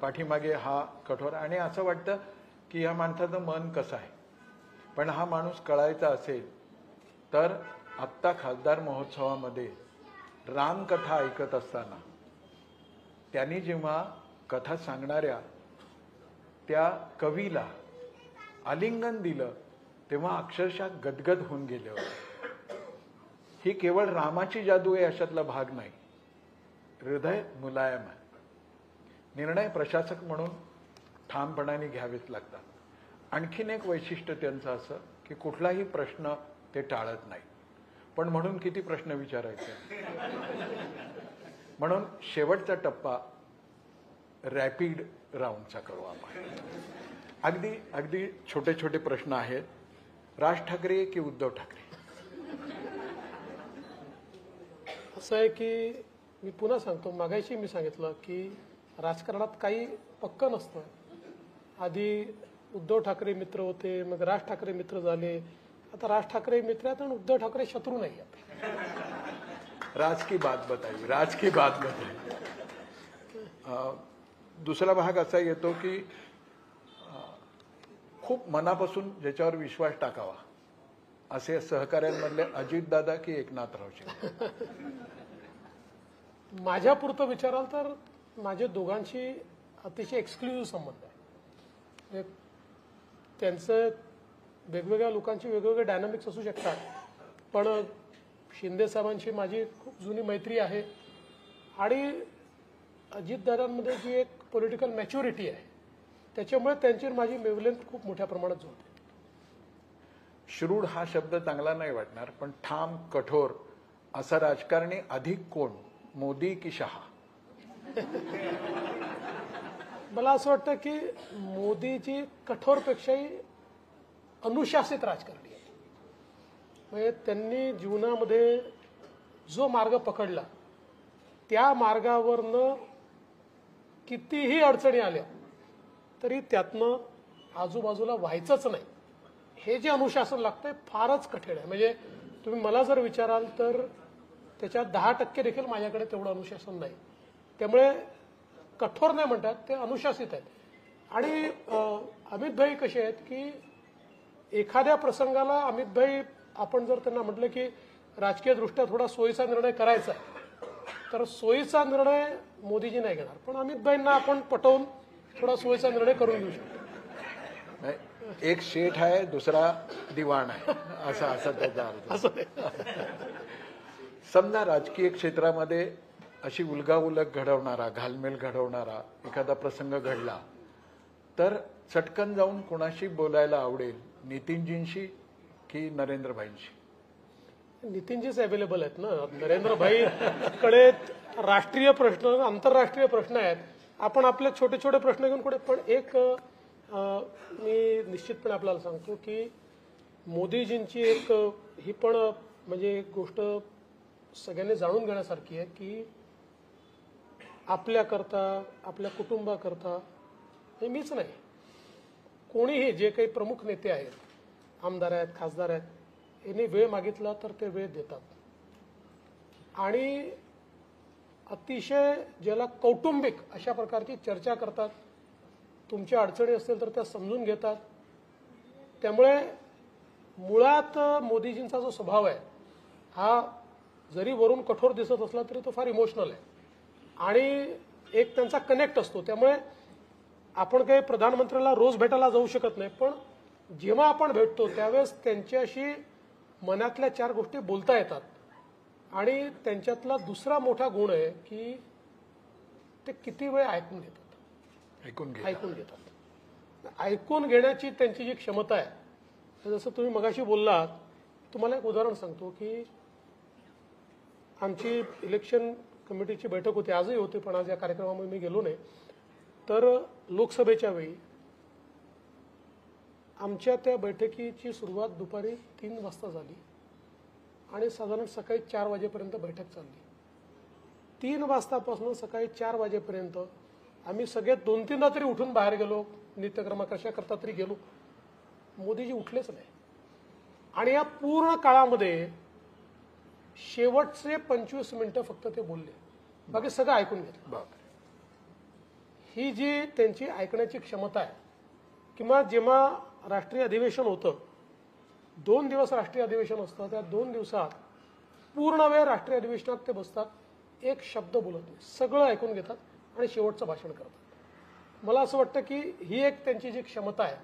पाठीमागे हा कठोर आणि असं वाटतं की या माणसाचं मन कसं आहे. पण हा माणूस कळायचा असेल तर आत्ता खासदार महोत्सवामध्ये रामकथा ऐकत असताना त्यांनी जेव्हा कथा सांगणाऱ्या त्या कवीला आलिंगन दिलं तेव्हा अक्षरशः गदगद होऊन गेले होते. ही केवळ रामाची जादू आहे अशातला भाग नाही. हृदय मुलायम आहे. निर्णय प्रशासक म्हणून ठामपणाने घ्यावेच लागतात. आणखीन एक वैशिष्ट्य त्यांचं असं की कुठलाही प्रश्न ते टाळत नाही. पण म्हणून किती प्रश्न विचारायचे. म्हणून शेवटचा टप्पा रॅपिड राऊंडचा करू आपण. अगदी छोटे छोटे प्रश्न आहेत. राज ठाकरे की उद्धव ठाकरे? असं आहे की मी पुन्हा सांगतो, मागाशी मी सांगितलं की राजकारणात काही पक्क नसतं. आधी उद्धव ठाकरे मित्र होते, मग राज ठाकरे मित्र झाले, आता राज ठाकरे मित्र आहेत आणि उद्धव ठाकरे शत्रू नाही आहेत. राज की बात बताई. दुसरा भाग असा येतो की खूप मनापासून ज्याच्यावर विश्वास टाकावा असे सहकार्यांमधले अजितदादा की एकनाथरावजी? माझ्या पुरतं विचाराल तर माझे दोघांशी अतिशय एक्सक्लुझिव्ह संबंध आहे. म्हणजे त्यांचं वेगवेगळ्या लोकांची वेगवेगळे डायनामिक्स असू शकतात, पण शिंदे साहेबांशी माझी खूप जुनी मैत्री आहे आणि अजितदादांमध्ये जी एक पॉलिटिकल मॅच्युरिटी आहे त्याच्यामुळे त्यांची माझी वेवलेंथ खूप मोठ्या प्रमाणात जुळते. श्रूड हा शब्द चांगला नाही वाटणार, पण ठाम कठोर असा राजकारणी अधिक कोण, मोदी की शहा? मला असं वाटतं की मोदीजी कठोरपेक्षाही अनुशासित राजकारणी आहे. म्हणजे त्यांनी जीवनामध्ये जो मार्ग पकडला त्या मार्गावरनं कितीही अडचणी आल्या तरी त्यातनं आजूबाजूला व्हायचंच नाही. हे जे अनुशासन लागतंय फारच कठीण आहे. म्हणजे तुम्ही मला जर विचाराल तर त्याच्यात 10% देखील माझ्याकडे तेवढं अनुशासन नाही. त्यामुळे कठोर नाही म्हणतात, ते अनुशासित आहेत. आणि अमित भाई कसे आहेत की एखाद्या प्रसंगाला अमित भाई, आपण जर त्यांना म्हटलं की राजकीय दृष्ट्या थोडा सोयीचा निर्णय करायचा आहे तर सोयीचा निर्णय मोदीजी नाही घेणार, पण अमित भाईंना आपण पटवून थोडा सोयीचा निर्णय करून घेऊ शकतो. एक शेठ आहे, दुसरा दिवाण आहे, असं त्याचा अर्थ. समजा राजकीय क्षेत्रामध्ये अशी उलगाउलग घडवणारा, घालमेल घडवणारा एखादा प्रसंग घडला तर चटकन जाऊन कोणाशी बोलायला आवडेल, नितीनजींशी की नरेंद्रभाईंशी? नितीनजीच अवेलेबल आहेत ना. नरेंद्रभाई कडे राष्ट्रीय प्रश्न, आंतरराष्ट्रीय प्रश्न आहेत आपण आपले छोटे छोटे प्रश्न घेऊन पुढे. पण एक मी निश्चितपणे आपल्याला सांगतो की मोदीजींची एक ही पण म्हणजे एक गोष्ट सगळ्यांनी जाणून घेण्यासारखी आहे की आपल्याकरता, आपल्या कुटुंबाकरता, हे मीच नाही, कोणीही जे काही प्रमुख नेते आहेत, आमदार आहेत, खासदार आहेत, यांनी वेळ मागितला तर ते वेळ देतात आणि अतिशय ज्याला कौटुंबिक अशा प्रकारची चर्चा करतात. तुमच्या अडचणी असतील तर त्या समजून घेतात. त्यामुळे मुळात मोदीजींचा जो स्वभाव आहे हा जरी वरून कठोर दिसत असला तरी तो फार इमोशनल आहे आणि एक त्यांचा कनेक्ट असतो. त्यामुळे आपण काही प्रधानमंत्र्याला रोज भेटायला जाऊ शकत नाही, पण जेव्हा आपण भेटतो त्यावेळेस त्यांच्याशी मनातल्या 4 गोष्टी बोलता येतात. आणि त्यांच्यातला दुसरा मोठा गुण आहे की ते किती वेळ ऐकून घेतात. ऐकून घेतात. ऐकून घेण्याची त्यांची जी क्षमता आहे, जसं तुम्ही मगाशी बोललात, तुम्हाला एक उदाहरण सांगतो की आमची इलेक्शन कमिटीची बैठक होती, आजही होती, पण आज या कार्यक्रमामध्ये मी गेलो नाही. तर लोकसभेच्या वेळी आमच्या त्या बैठकीची सुरुवात दुपारी 3 वाजता झाली आणि साधारण सकाळी 4 वाजेपर्यंत बैठक चालली. 3 वाजतापासून सकाळी 4 वाजेपर्यंत आम्ही सगळे 2-3दा तरी उठून बाहेर गेलो, नित्यक्रमा कशा करता तरी गेलो. मोदीजी उठलेच नाही. आणि या पूर्ण काळामध्ये शेवटचे 25 मिनिटं फक्त ते बोलले, बाकी सगळं ऐकून घेतलं. ही जी त्यांची ऐकण्याची क्षमता आहे, किंवा जेव्हा राष्ट्रीय अधिवेशन होतं, 2 दिवस राष्ट्रीय अधिवेशन असतं, त्या 2 दिवसात पूर्ण वेळ राष्ट्रीय अधिवेशनात ते बसतात, एक शब्द बोलत नाही, सगळं ऐकून घेतात आणि शेवटचं भाषण करतात. मला असं वाटतं की ही एक त्यांची जी क्षमता आहे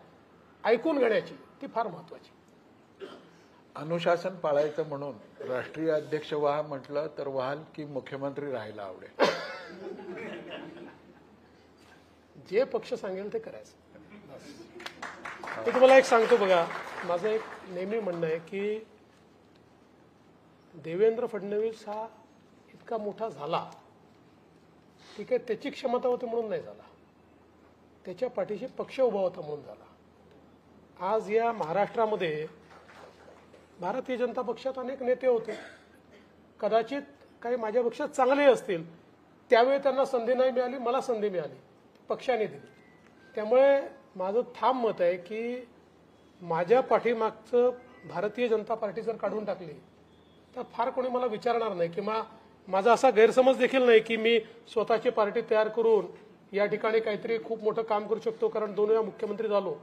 ऐकून घेण्याची, ती फार महत्वाची. अनुशासन पाळायचं म्हणून राष्ट्रीय अध्यक्ष व्हा म्हटलं तर व्हाल की मुख्यमंत्री राहायला आवडेल? जे पक्ष सांगेल ते करायचं. मी तुम्हाला एक सांगतो बघा, माझं एक नेहमी म्हणणं आहे की देवेंद्र फडणवीस हा इतका मोठा झाला, ठीक आहे, त्याची क्षमता होती म्हणून नाही झाला, त्याच्या पाठीशी पक्ष उभा होता म्हणून झाला. आज या महाराष्ट्रामध्ये भारतीय जनता पक्षात अनेक नेते होते, कदाचित काही माझ्यापेक्षा चांगले असतील, त्यावेळी त्यांना संधी नाही मिळाली, मला संधी मिळाली, पक्षाने दिली. त्यामुळे माझं ठाम मत आहे की माझ्या पाठीमागचं भारतीय जनता पार्टी जर काढून टाकली तर फार कोणी मला विचारणार नाही, किंवा माझा असा गैरसमज देखील नाही की मी स्वतःची पार्टी तयार करून या ठिकाणी काहीतरी खूप मोठं काम करू शकतो, कारण 2 वेळा मुख्यमंत्री झालो,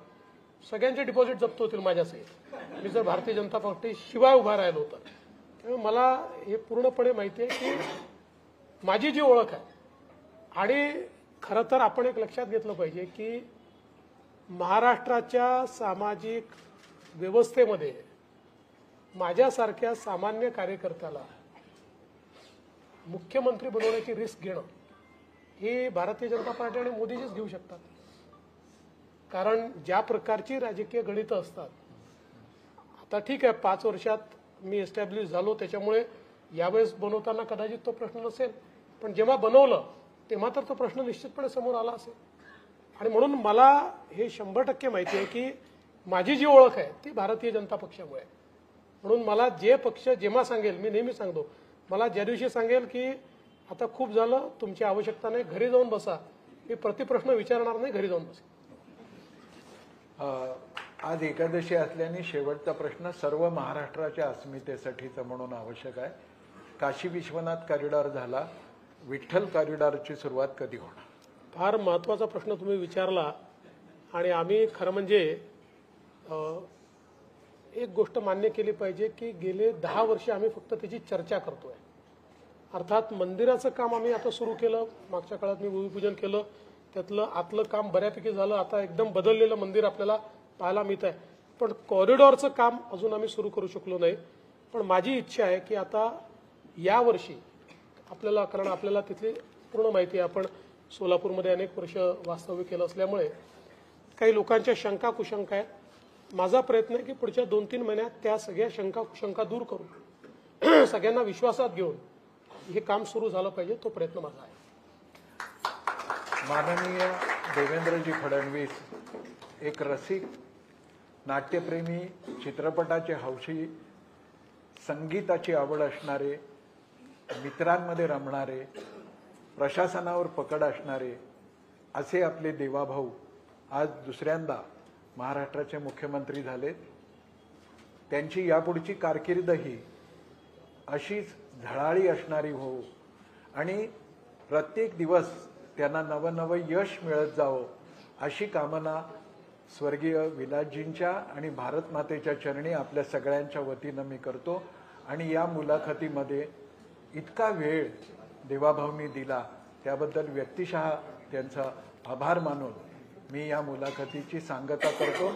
सगळ्यांचे डिपॉझिट जप्त होतील माझ्यासहित मी जर भारतीय जनता पार्टी शिवाय उभा राहिलो तर. त्यामुळे मला हे पूर्णपणे माहिती आहे की माझी जी ओळख आहे, आणि खरं तर आपण एक लक्षात घेतलं पाहिजे की महाराष्ट्राच्या सामाजिक व्यवस्थेमध्ये माझ्यासारख्या सामान्य कार्यकर्त्याला मुख्यमंत्री बनवण्याची रिस्क घेणं ही भारतीय जनता पार्टी आणि मोदीजीच घेऊ शकतात. कारण ज्या प्रकारची राजकीय गणितं असतात, आता ठीक आहे 5 वर्षात मी एस्टॅब्लिश झालो, त्याच्यामुळे यावेळेस बनवताना कदाचित तो प्रश्न नसेल, पण जेव्हा बनवलं तेव्हा तर तो प्रश्न निश्चितपणे समोर आला असेल. आणि म्हणून मला हे 100% माहिती आहे की माझी जी ओळख आहे ती भारतीय जनता पक्षामुळे. म्हणून मला जे पक्ष जेव्हा सांगेल, मी नेहमी सांगतो, मला ज्या दिवशी सांगेल की आता खूप झालं, तुमची आवश्यकता नाही, घरी जाऊन बसा, मी प्रतिप्रश्न विचारणार नाही, घरी जाऊन बसा. आज एकादशी असल्याने शेवटचा प्रश्न सर्व महाराष्ट्राच्या अस्मितेसाठीचा म्हणून आवश्यक आहे. काशी विश्वनाथ कॉरिडॉर झाला, विठ्ठल कॉरिडॉरची सुरुवात कधी होणार? फार महत्त्वाचा प्रश्न तुम्ही विचारला. आणि आम्ही खरं म्हणजे एक गोष्ट मान्य केली पाहिजे की गेले 10 वर्ष आम्ही फक्त त्याची चर्चा करतोय. अर्थात मंदिराचं काम आम्ही आता सुरू केलं, मागच्या काळात मी भूमिपूजन केलं, त्यातलं आतलं काम बऱ्यापैकी झालं, आता एकदम बदललेलं मंदिर आपल्याला पाहायला मिळत आहे. पण कॉरिडॉरचं काम अजून आम्ही सुरू करू शकलो नाही. पण माझी इच्छा आहे की आता यावर्षी आपल्याला, कारण आपल्याला तिथली पूर्ण माहिती आहे, आपण सोलापूरमध्ये अनेक वर्ष वास्तव्य केलं असल्यामुळे काही लोकांच्या शंका कुशंका आहेत. माझा प्रयत्न आहे की पुढच्या 2-3 महिन्यात त्या सगळ्या शंका कुशंका दूर करून सगळ्यांना विश्वासात घेऊन हे काम सुरू झालं पाहिजे, तो प्रयत्न माझा आहे. माननीय देवेंद्रजी फडणवीस एक रसिक, नाट्यप्रेमी, चित्रपटाचे हौशी, संगीताची आवड असणारे, मित्रांमध्ये रमणारे, प्रशासनावर पकड असणारे असे आपले देवाभाऊ आज दुसऱ्यांदा महाराष्ट्राचे मुख्यमंत्री झालेत. त्यांची यापुढची कारकीर्दही अशीच झळाळी असणारी हो आणि प्रत्येक दिवस त्यांना नवनवं यश मिळत जावं अशी कामना स्वर्गीय विलासजींच्या आणि भारत मातेच्या चरणी आपल्या सगळ्यांच्या वतीनं मी करतो. आणि या मुलाखतीमध्ये इतका वेळ देवाभाऊंनी दिला त्याबद्दल व्यक्तिशः त्यांचा आभार मानून मी या मुलाखतीची सांगता करतो.